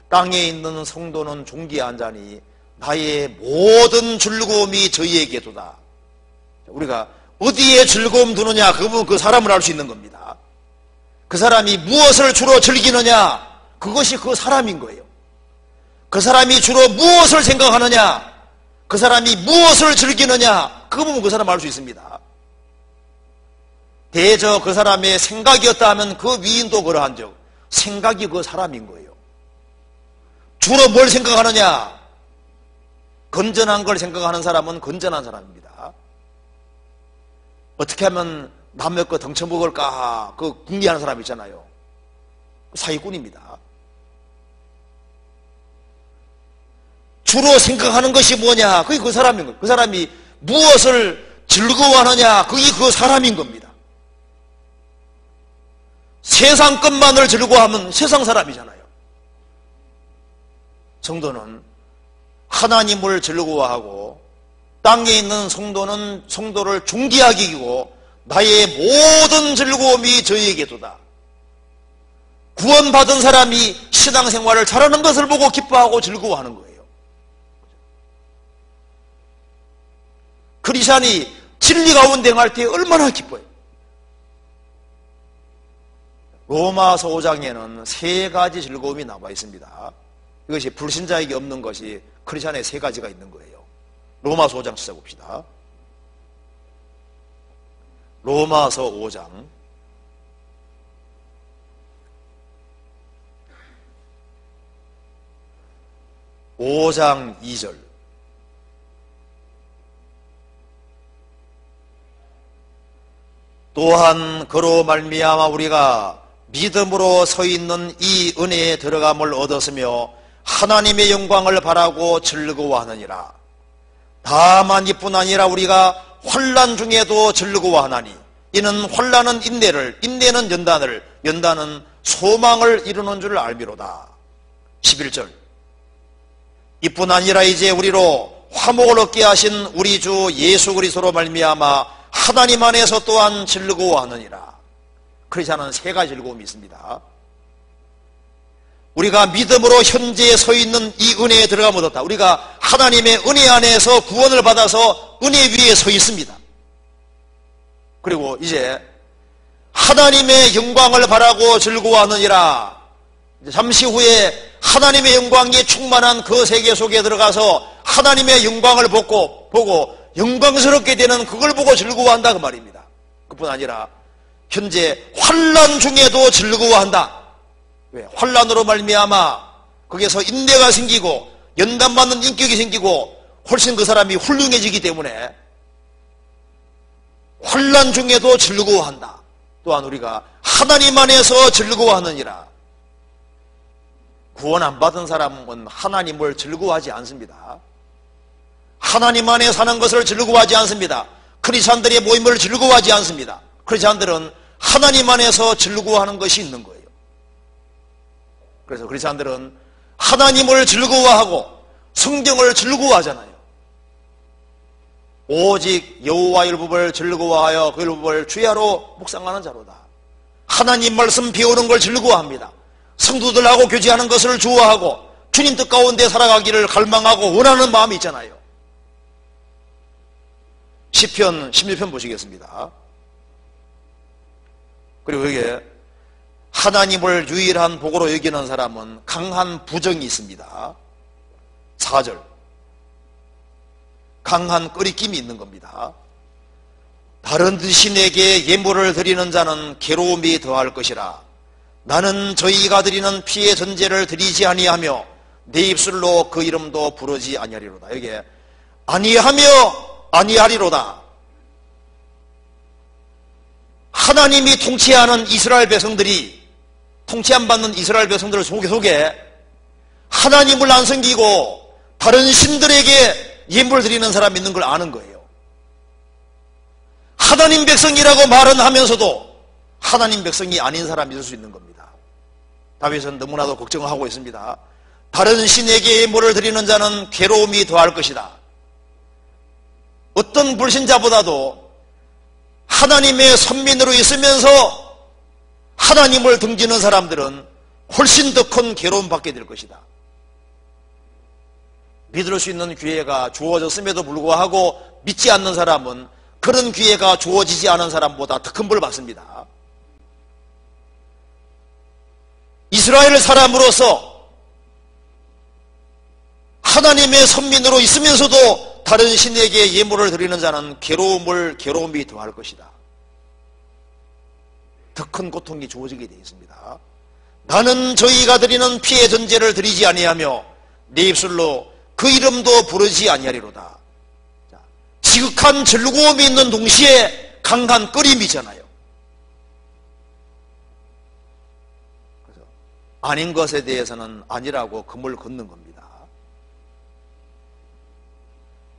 땅에 있는 성도는 존귀한 자니 나의 모든 즐거움이 저희에게도다. 우리가 어디에 즐거움 두느냐, 그 사람을 알 수 있는 겁니다. 그 사람이 무엇을 주로 즐기느냐, 그것이 그 사람인 거예요. 그 사람이 주로 무엇을 생각하느냐, 그 사람이 무엇을 즐기느냐, 그거 보면 그 사람 알 수 있습니다. 대저 그 사람의 생각이었다 하면 그 위인도 그러한 적, 생각이 그 사람인 거예요. 주로 뭘 생각하느냐, 건전한 걸 생각하는 사람은 건전한 사람입니다. 어떻게 하면 남의 거 덩쳐먹을까, 그 궁리하는 사람 있잖아요. 사기꾼입니다. 주로 생각하는 것이 뭐냐, 그게 그 사람인 거예요. 그 사람이 무엇을 즐거워하느냐, 그게 그 사람인 겁니다. 세상 것만을 즐거워하면 세상 사람이잖아요. 성도는 하나님을 즐거워하고, 땅에 있는 성도는 성도를 존귀하게 여기고 나의 모든 즐거움이 저희에게도다. 구원받은 사람이 신앙생활을 잘하는 것을 보고 기뻐하고 즐거워하는 거예요. 크리스찬이 진리 가운데 행할 때 얼마나 기뻐요. 로마서 5장에는 세 가지 즐거움이 나와 있습니다. 이것이 불신자에게 없는 것이 크리스찬에 세 가지가 있는 거예요. 로마서 5장 찾아봅시다. 로마서 5장 5장 2절. 또한 그로 말미암아 우리가 믿음으로 서 있는 이 은혜에 들어감을 얻었으며 하나님의 영광을 바라고 즐거워하느니라. 다만 이뿐 아니라 우리가 환난 중에도 즐거워하나니 이는 환난은 인내를, 인내는 연단을, 연단은 소망을 이루는 줄 알미로다. 11절. 이뿐 아니라 이제 우리로 화목을 얻게 하신 우리 주 예수 그리스도로 말미암아 하나님 안에서 또한 즐거워하느니라. 크리스찬은 세 가지 즐거움이 있습니다. 우리가 믿음으로 현재에 서 있는 이 은혜에 들어가 얻었다. 우리가 하나님의 은혜 안에서 구원을 받아서 은혜 위에 서 있습니다. 그리고 이제 하나님의 영광을 바라고 즐거워하느니라. 잠시 후에 하나님의 영광이 충만한 그 세계 속에 들어가서 하나님의 영광을 보고 영광스럽게 되는 그걸 보고 즐거워한다 그 말입니다. 그뿐 아니라 현재 환난 중에도 즐거워한다. 왜? 환난으로 말미암아 거기에서 인내가 생기고 연단받는 인격이 생기고 훨씬 그 사람이 훌륭해지기 때문에 환난 중에도 즐거워한다. 또한 우리가 하나님 안에서 즐거워하느니라. 구원 안 받은 사람은 하나님을 즐거워하지 않습니다. 하나님 안에 사는 것을 즐거워하지 않습니다. 크리스찬들의 모임을 즐거워하지 않습니다. 크리스찬들은 하나님 안에서 즐거워하는 것이 있는 거예요. 그래서 크리스찬들은 하나님을 즐거워하고 성경을 즐거워하잖아요. 오직 여호와의 율법을 즐거워하여 그 율법을 주야로 묵상하는 자로다. 하나님 말씀 배우는 걸 즐거워합니다. 성도들하고 교제하는 것을 좋아하고 주님 뜻 가운데 살아가기를 갈망하고 원하는 마음이 있잖아요. 시편 16편 보시겠습니다. 그리고 여기에 하나님을 유일한 복으로 여기는 사람은 강한 부정이 있습니다. 4절. 강한 끄리낌이 있는 겁니다. 다른 드신에게 예물을 드리는 자는 괴로움이 더할 것이라. 나는 저희가 드리는 피의 전제를 드리지 아니하며 내 입술로 그 이름도 부르지 아니하리로다. 여기에 아니하며 아니하리로다. 하나님이 통치하는 이스라엘 백성들이 통치 안 받는 이스라엘 백성들 속에 하나님을 안 섬기고 다른 신들에게 예물 드리는 사람이 있는 걸 아는 거예요. 하나님 백성이라고 말은 하면서도 하나님 백성이 아닌 사람이 있을 수 있는 겁니다. 다윗은 너무나도 걱정을 하고 있습니다. 다른 신에게 예물을 드리는 자는 괴로움이 더할 것이다. 어떤 불신자보다도 하나님의 선민으로 있으면서 하나님을 등지는 사람들은 훨씬 더 큰 괴로움 받게 될 것이다. 믿을 수 있는 기회가 주어졌음에도 불구하고 믿지 않는 사람은 그런 기회가 주어지지 않은 사람보다 더 큰 벌을 받습니다. 이스라엘 사람으로서 하나님의 선민으로 있으면서도 다른 신에게 예물을 드리는 자는 괴로움이 더할 것이다. 더 큰 고통이 주어지게 되어 있습니다. 나는 저희가 드리는 피의 전제를 드리지 아니하며 내 입술로 그 이름도 부르지 아니하리로다. 지극한 즐거움이 있는 동시에 강한 끄림이잖아요. 그래서 아닌 것에 대해서는 아니라고 금을 걷는 겁니다.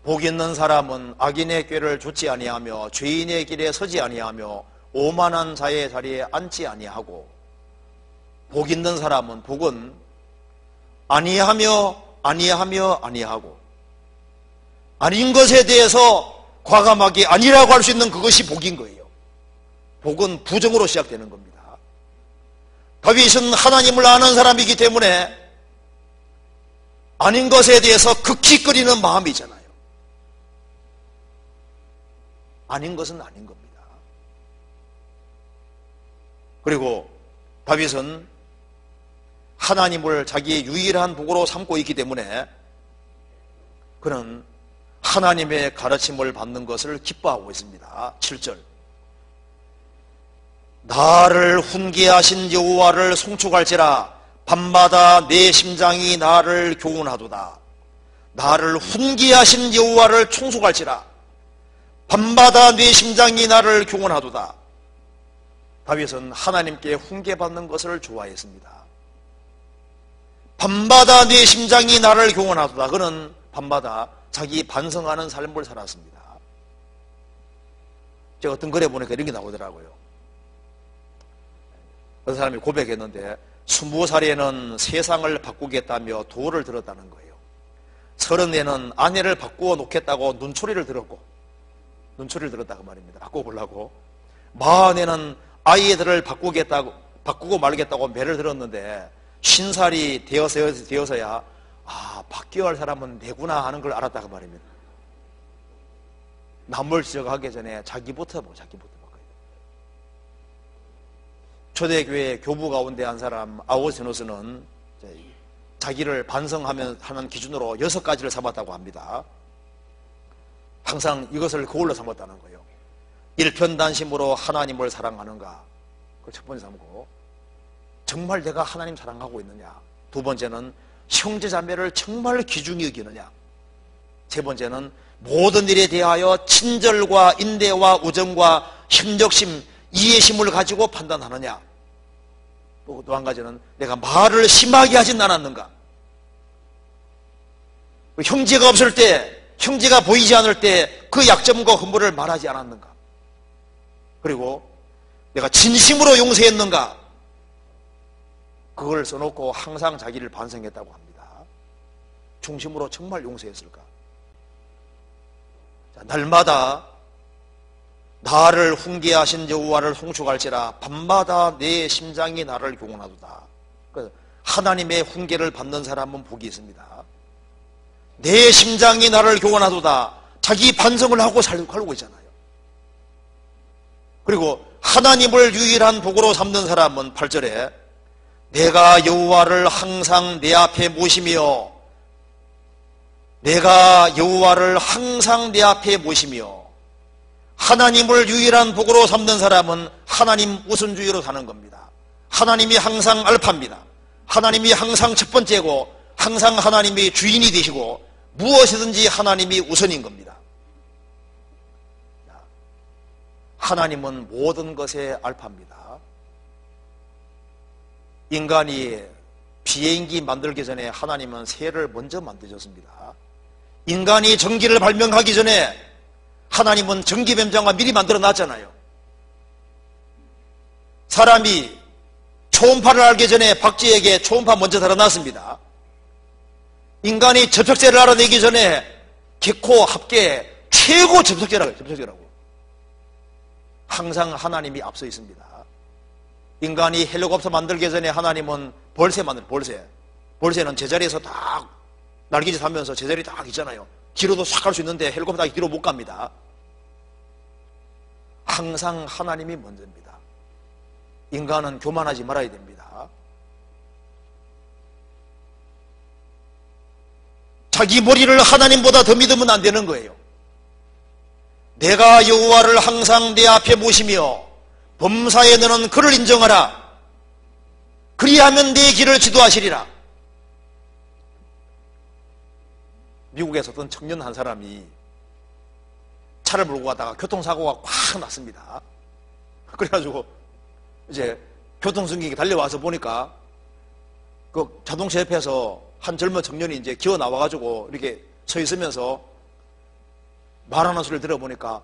복 있는 사람은 악인의 꾀를 좇지 아니하며 죄인의 길에 서지 아니하며 오만한 자의 자리에 앉지 아니하고, 복 있는 사람은 복은 아니하며 아니하고 아닌 것에 대해서 과감하게 아니라고 할 수 있는 그것이 복인 거예요. 복은 부정으로 시작되는 겁니다. 다윗은 하나님을 아는 사람이기 때문에 아닌 것에 대해서 극히 꺼리는 마음이잖아요. 아닌 것은 아닌 겁니다. 그리고 다윗은 하나님을 자기의 유일한 복으로 삼고 있기 때문에 그는 하나님의 가르침을 받는 것을 기뻐하고 있습니다. 7절, 나를 훈계하신 여호와를 송축할지라 밤마다 내 심장이 나를 교훈하도다. 나를 훈계하신 여호와를 송축할지라 밤마다 내 심장이 나를 교훈하도다. 다윗은 하나님께 훈계받는 것을 좋아했습니다. 밤마다 내 심장이 나를 교훈하도다. 그는 밤마다 자기 반성하는 삶을 살았습니다. 제가 어떤 글에 보니까 이런 게 나오더라고요. 어떤 사람이 고백했는데 20살에는 세상을 바꾸겠다며 도를 들었다는 거예요. 30에는 아내를 바꾸어 놓겠다고 눈초리를 들었다고 말입니다. 바꿔보려고. 40에는 아이들을 바꾸고 말겠다고 매를 들었는데 50살이 되어서야 바뀌어야 할 사람은 내구나 하는 걸 알았다고 말입니다. 남을 지적하기 전에 자기부터 바꿔야 돼요. 초대교회 교부 가운데 한 사람 아우구스티누스는 자기를 반성하는 기준으로 6가지를 삼았다고 합니다. 항상 이것을 그걸로 삼았다는 거예요. 일편단심으로 하나님을 사랑하는가? 그걸 첫 번째 삼고, 정말 내가 하나님 사랑하고 있느냐? 두 번째는 형제자매를 정말 귀중히 여기느냐? 세 번째는 모든 일에 대하여 친절과 인내와 우정과 협력심, 이해심을 가지고 판단하느냐? 또 한 가지는 내가 말을 심하게 하진 않았는가? 형제가 없을 때, 형제가 보이지 않을 때 그 약점과 허물을 말하지 않았는가? 그리고 내가 진심으로 용서했는가? 그걸 써놓고 항상 자기를 반성했다고 합니다. 중심으로 정말 용서했을까? 자, 날마다 나를 훈계하신 여호와를 송축할지라 밤마다 내 심장이 나를 교훈하도다. 하나님의 훈계를 받는 사람은 복이 있습니다. 내 심장이 나를 교훈하도다. 자기 반성을 하고 살고 있잖아요. 그리고 하나님을 유일한 복으로 삼는 사람은 8절에 내가 여호와를 항상 내 앞에 모시며 내가 여호와를 항상 내 앞에 모시며 하나님을 유일한 복으로 삼는 사람은 하나님 우선주의로 사는 겁니다. 하나님이 항상 알파입니다. 하나님이 항상 첫 번째고 항상 하나님이 주인이 되시고 무엇이든지 하나님이 우선인 겁니다. 하나님은 모든 것의 알파입니다. 인간이 비행기 만들기 전에 하나님은 새를 먼저 만드셨습니다. 인간이 전기를 발명하기 전에 하나님은 전기뱀장과 미리 만들어 놨잖아요. 사람이 초음파를 알기 전에 박쥐에게 초음파 먼저 달아놨습니다. 인간이 접촉제를 알아내기 전에 개코 합계 최고 접촉제라고. 항상 하나님이 앞서 있습니다. 인간이 헬리콥터 만들기 전에 하나님은 벌새 만들어요. 벌새는 제자리에서 딱 날개짓 하면서 제자리 딱 있잖아요. 뒤로도 싹 갈 수 있는데 헬리콥터 뒤로 못 갑니다. 항상 하나님이 먼저입니다. 인간은 교만하지 말아야 됩니다. 자기 머리를 하나님보다 더 믿으면 안 되는 거예요. 내가 여호와를 항상 내 앞에 모시며 범사에 너는 그를 인정하라. 그리하면 네 길을 지도하시리라. 미국에서 어떤 청년 한 사람이 차를 몰고 가다가 교통사고가 꽉 났습니다. 그래가지고 이제 교통승객이 달려와서 보니까 그 자동차 옆에서 한 젊은 청년이 이제 기어 나와가지고 이렇게 서 있으면서 말하는 소리를 들어보니까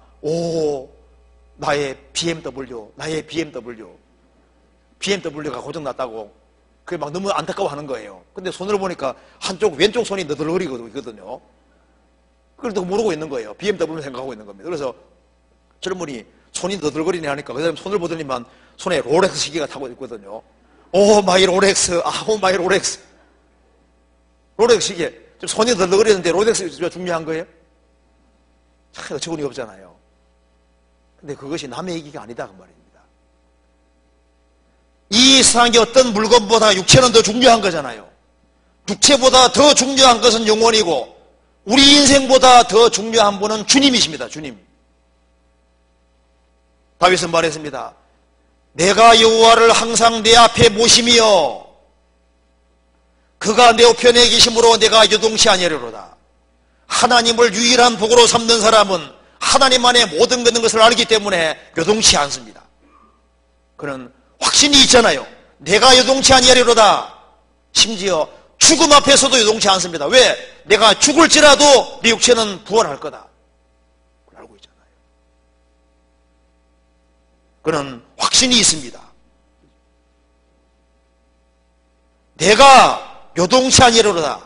나의 BMW가 고장났다고 그게 막 너무 안타까워하는 거예요. 근데 손을 보니까 왼쪽 손이 너덜거리거든요. 그걸 또 모르고 있는 거예요. BMW를 생각하고 있는 겁니다. 그래서 젊은이 손이 너덜거리네 하니까 그 사람이 손을 보더니만 손에 롤렉스 시계가 타고 있거든요. 오 마이 롤렉스, 오 마이 롤렉스. 롤렉스 시계. 좀 손이 덜렁거리는데 롤렉스가 중요한 거예요? 참 어처구니 없잖아요. 근데 그것이 남의 얘기가 아니다 그 말입니다. 이 세상의 어떤 물건보다 육체는 더 중요한 거잖아요. 육체보다 더 중요한 것은 영혼이고 우리 인생보다 더 중요한 분은 주님이십니다. 주님. 다윗은 말했습니다. 내가 여호와를 항상 내 앞에 모시며 그가 내 우편에 계심으로 내가 요동치 아니하리로다. 하나님을 유일한 복으로 삼는 사람은 하나님 안에 모든 것을 알기 때문에 요동치 않습니다. 그는 확신이 있잖아요. 내가 요동치 아니하리로다. 심지어 죽음 앞에서도 요동치 않습니다. 왜? 내가 죽을지라도 내 육체는 부활할 거다. 그걸 알고 있잖아요. 그는 확신이 있습니다. 내가 요동치 아니하리로다.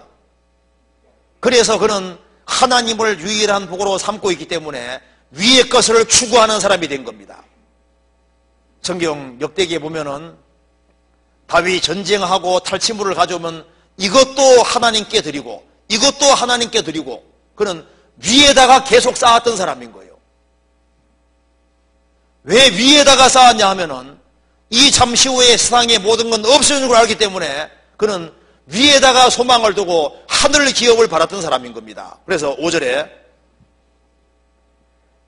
그래서 그는 하나님을 유일한 복으로 삼고 있기 때문에 위의 것을 추구하는 사람이 된 겁니다. 성경 역대기에 보면은 다윗이 전쟁하고 탈취물을 가져오면 이것도 하나님께 드리고 이것도 하나님께 드리고 그는 위에다가 계속 쌓았던 사람인 거예요. 왜 위에다가 쌓았냐 하면은 이 잠시 후에 세상의 모든 건 없어지는 걸 알기 때문에 그는 위에다가 소망을 두고 하늘 기업을 바랐던 사람인 겁니다. 그래서 5절에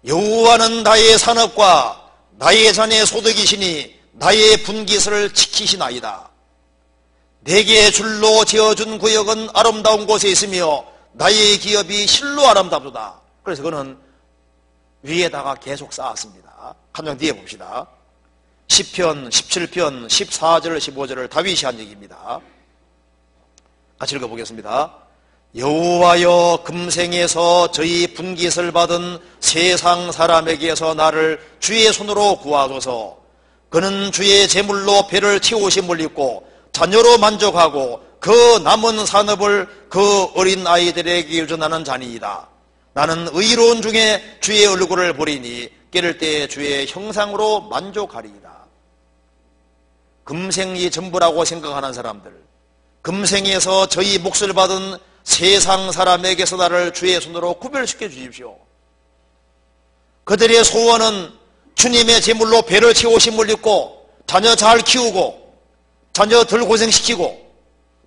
여호와는 나의 산업과 나의 잔의 소득이시니 나의 분깃을 지키시나이다. 내게 줄로 지어준 구역은 아름다운 곳에 있으며 나의 기업이 실로 아름답도다. 그래서 그는 위에다가 계속 쌓았습니다. 한 장 뒤에 봅시다. 10편, 17편, 14절, 15절을 다윗이 한 얘기입니다. 같이 읽어보겠습니다. 여호와여 금생에서 저희 분깃을 받은 세상 사람에게서 나를 주의 손으로 구하소서. 그는 주의 제물로 배를 채우심을 입고 자녀로 만족하고 그 남은 산업을 그 어린 아이들에게 유전하는 자니이다. 나는 의로운 중에 주의 얼굴을 보리니 깨를 때 주의 형상으로 만족하리이다. 금생이 전부라고 생각하는 사람들, 금생에서 저희 몫을 받은 세상 사람에게서 나를 주의 손으로 구별시켜 주십시오. 그들의 소원은 주님의 제물로 배를 채우심을 입고 자녀 잘 키우고 자녀 덜 고생시키고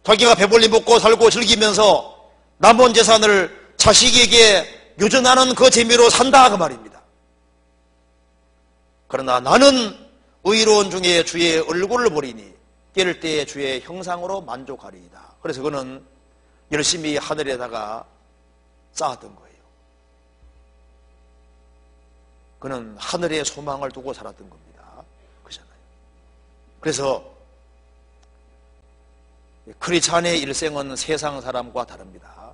자기가 배불리 먹고 살고 즐기면서 남은 재산을 자식에게 유전하는 그 재미로 산다 그 말입니다. 그러나 나는 의로운 중에 주의 얼굴을 보리니 깨를 때에 주의 형상으로 만족하리이다. 그래서 그는 열심히 하늘에다가 쌓았던 거예요. 그는 하늘에 소망을 두고 살았던 겁니다. 그렇잖아요. 그래서 크리스찬의 일생은 세상 사람과 다릅니다.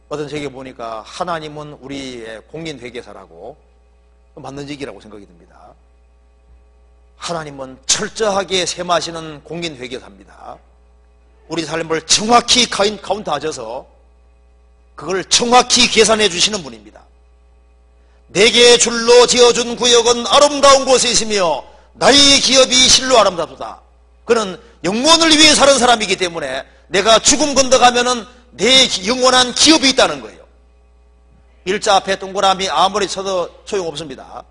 어떤 책에 보니까 하나님은 우리의 공인회계사라고 맞는 얘기라고 생각이 듭니다. 하나님은 철저하게 셈하시는 공인회계사입니다. 우리 삶을 정확히 카운트하셔서 그걸 정확히 계산해 주시는 분입니다. 내게 줄로 지어준 구역은 아름다운 곳에 있으며 나의 기업이 실로 아름답도다. 그는 영원을 위해 사는 사람이기 때문에 내가 죽음 건너가면은 내 영원한 기업이 있다는 거예요. 일자 앞에 동그라미 아무리 쳐도 소용없습니다.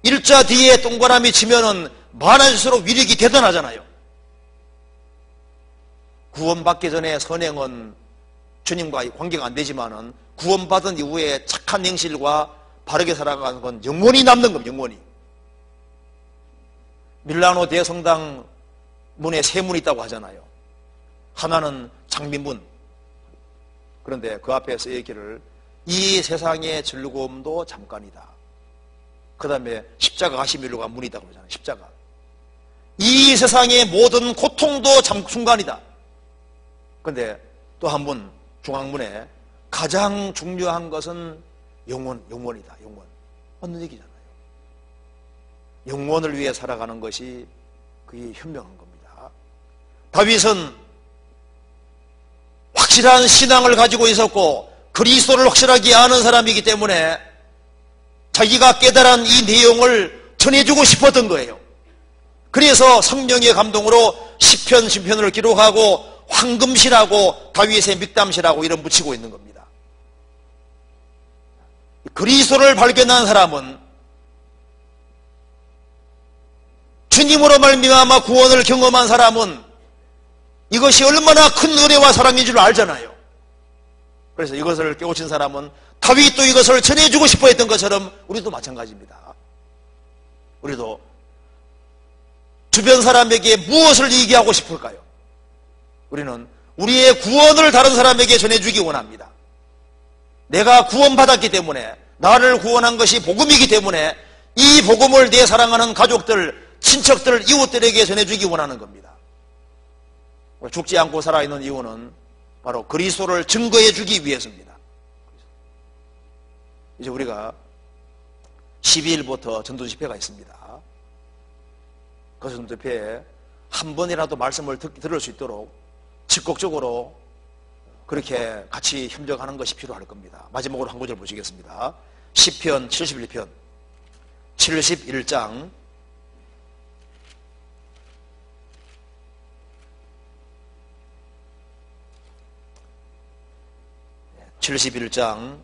일자 뒤에 동그라미 치면은 많아질수록 위력이 대단하잖아요. 구원받기 전에 선행은 주님과 관계가 안 되지만은 구원받은 이후에 착한 행실과 바르게 살아가는 건 영원히 남는 겁니다. 영원히. 밀라노 대성당 문에 세 문이 있다고 하잖아요. 하나는 장미문. 그런데 그 앞에서 얘기를 이 세상의 즐거움도 잠깐이다. 그 다음에 십자가 가시밀로가 문이 있다고 그러잖아요. 십자가. 이 세상의 모든 고통도 순간이다. 그런데 또 한 문, 중앙문에 가장 중요한 것은 영원이다. 영원. 맞는 얘기잖아요. 영원을 위해 살아가는 것이 그게 현명한 겁니다. 다윗은 확실한 신앙을 가지고 있었고 그리스도를 확실하게 아는 사람이기 때문에 자기가 깨달은 이 내용을 전해주고 싶었던 거예요. 그래서 성령의 감동으로 시편을 기록하고 황금시라고 다윗의 믹담시라고 이름 붙이고 있는 겁니다. 그리스도를 발견한 사람은 주님으로 말미암아 구원을 경험한 사람은 이것이 얼마나 큰 은혜와 사랑인 줄 알잖아요. 그래서 이것을 깨우친 사람은 다윗도 이것을 전해주고 싶어 했던 것처럼 우리도 마찬가지입니다. 우리도 주변 사람에게 무엇을 얘기하고 싶을까요? 우리는 우리의 구원을 다른 사람에게 전해주기 원합니다. 내가 구원받았기 때문에, 나를 구원한 것이 복음이기 때문에 이 복음을 내 사랑하는 가족들, 친척들, 이웃들에게 전해주기 원하는 겁니다. 죽지 않고 살아있는 이유는 바로 그리스도를 증거해 주기 위해서입니다. 이제 우리가 12일부터 전도집회가 있습니다. 그 전도집회에 한 번이라도 말씀을 들을 수 있도록 적극적으로 그렇게 같이 협력하는 것이 필요할 겁니다. 마지막으로 한 구절 보시겠습니다. 시편 71편 71장 71장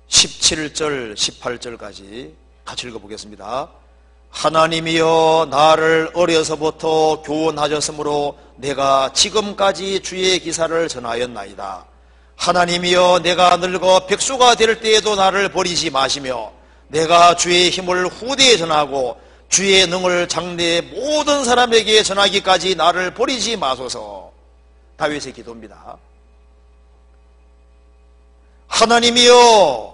17절 18절까지 같이 읽어보겠습니다. 하나님이여 나를 어려서부터 교훈하셨으므로 내가 지금까지 주의 기사를 전하였나이다. 하나님이여 내가 늙어 백수가 될 때에도 나를 버리지 마시며 내가 주의 힘을 후대에 전하고 주의 능을 장래의 모든 사람에게 전하기까지 나를 버리지 마소서. 다윗의 기도입니다. 하나님이여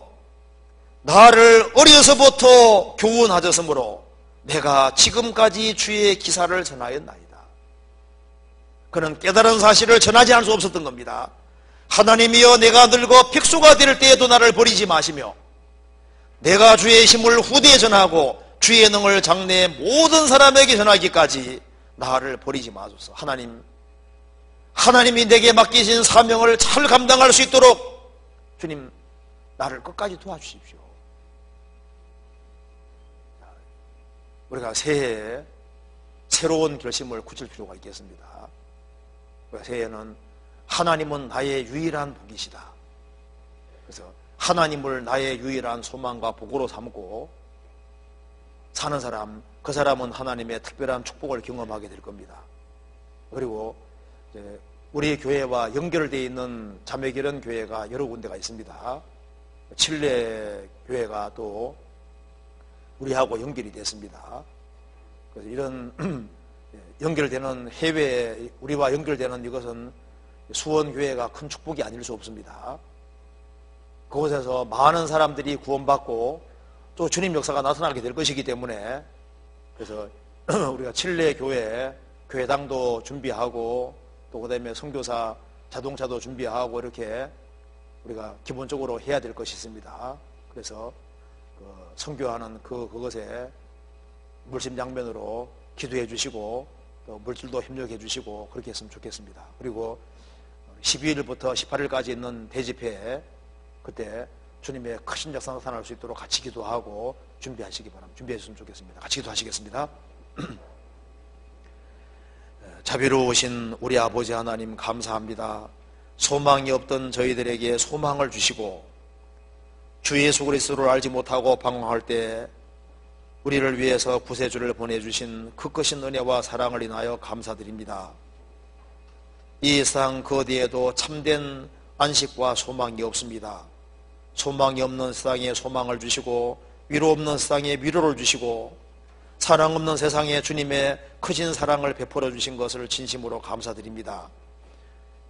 나를 어려서부터 교훈하셨으므로 내가 지금까지 주의 기사를 전하였나이다. 그는 깨달은 사실을 전하지 않을 수 없었던 겁니다. 하나님이여 내가 늙어 백수가 될 때에도 나를 버리지 마시며 내가 주의 힘을 후대에 전하고 주의 능을 장래의 모든 사람에게 전하기까지 나를 버리지 마소서. 하나님이 내게 맡기신 사명을 잘 감당할 수 있도록 주님 나를 끝까지 도와주십시오. 우리가 새해에 새로운 결심을 굳힐 필요가 있겠습니다. 새해에는 하나님은 나의 유일한 복이시다. 그래서 하나님을 나의 유일한 소망과 복으로 삼고 사는 사람, 그 사람은 하나님의 특별한 축복을 경험하게 될 겁니다. 그리고 이제 우리 교회와 연결되어 있는 자매기른 교회가 여러 군데가 있습니다. 칠레 교회가 또 우리하고 연결이 됐습니다. 그래서 이런 연결되는 해외, 우리와 연결되는 이것은 수원교회가 큰 축복이 아닐 수 없습니다. 그곳에서 많은 사람들이 구원받고 또 주님 역사가 나타나게 될 것이기 때문에 그래서 우리가 칠레 교회, 교회당도 준비하고 또 그 다음에 선교사 자동차도 준비하고 이렇게 우리가 기본적으로 해야 될 것이 있습니다. 그래서 선교하는 그것에 물심양면으로 기도해 주시고 또 물질도 협력해 주시고 그렇게 했으면 좋겠습니다. 그리고 12일부터 18일까지 있는 대집회에 그때 주님의 크신 역사 나타날 수 있도록 같이 기도하고 준비하시기 바랍니다. 준비해 주시면 좋겠습니다. 같이 기도하시겠습니다. 자비로우신 우리 아버지 하나님 감사합니다. 소망이 없던 저희들에게 소망을 주시고 주 예수 그리스도를 알지 못하고 방황할 때 우리를 위해서 구세주를 보내주신 그 크신 은혜와 사랑을 인하여 감사드립니다. 이 세상 그 어디에도 참된 안식과 소망이 없습니다. 소망이 없는 세상에 소망을 주시고 위로 없는 세상에 위로를 주시고 사랑 없는 세상에 주님의 크신 사랑을 베풀어 주신 것을 진심으로 감사드립니다.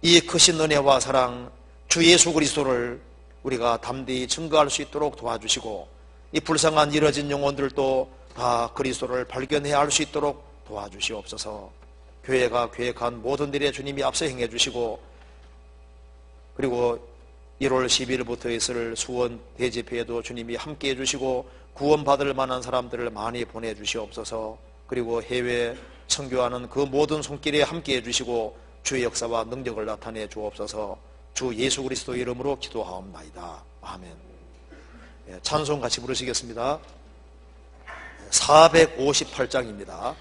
이 크신 은혜와 사랑 주 예수 그리스도를 우리가 담대히 증거할 수 있도록 도와주시고 이 불쌍한 잃어진 영혼들도 다 그리스도를 발견해야 할 수 있도록 도와주시옵소서. 교회가 계획한 모든 일에 주님이 앞서 행해 주시고 그리고 1월 12일부터 있을 수원 대집회에도 주님이 함께해 주시고 구원받을 만한 사람들을 많이 보내주시옵소서. 그리고 해외 선교하는 그 모든 손길에 함께해 주시고 주의 역사와 능력을 나타내 주옵소서. 주 예수 그리스도 이름으로 기도하옵나이다. 아멘. 찬송 같이 부르시겠습니다. 458장입니다.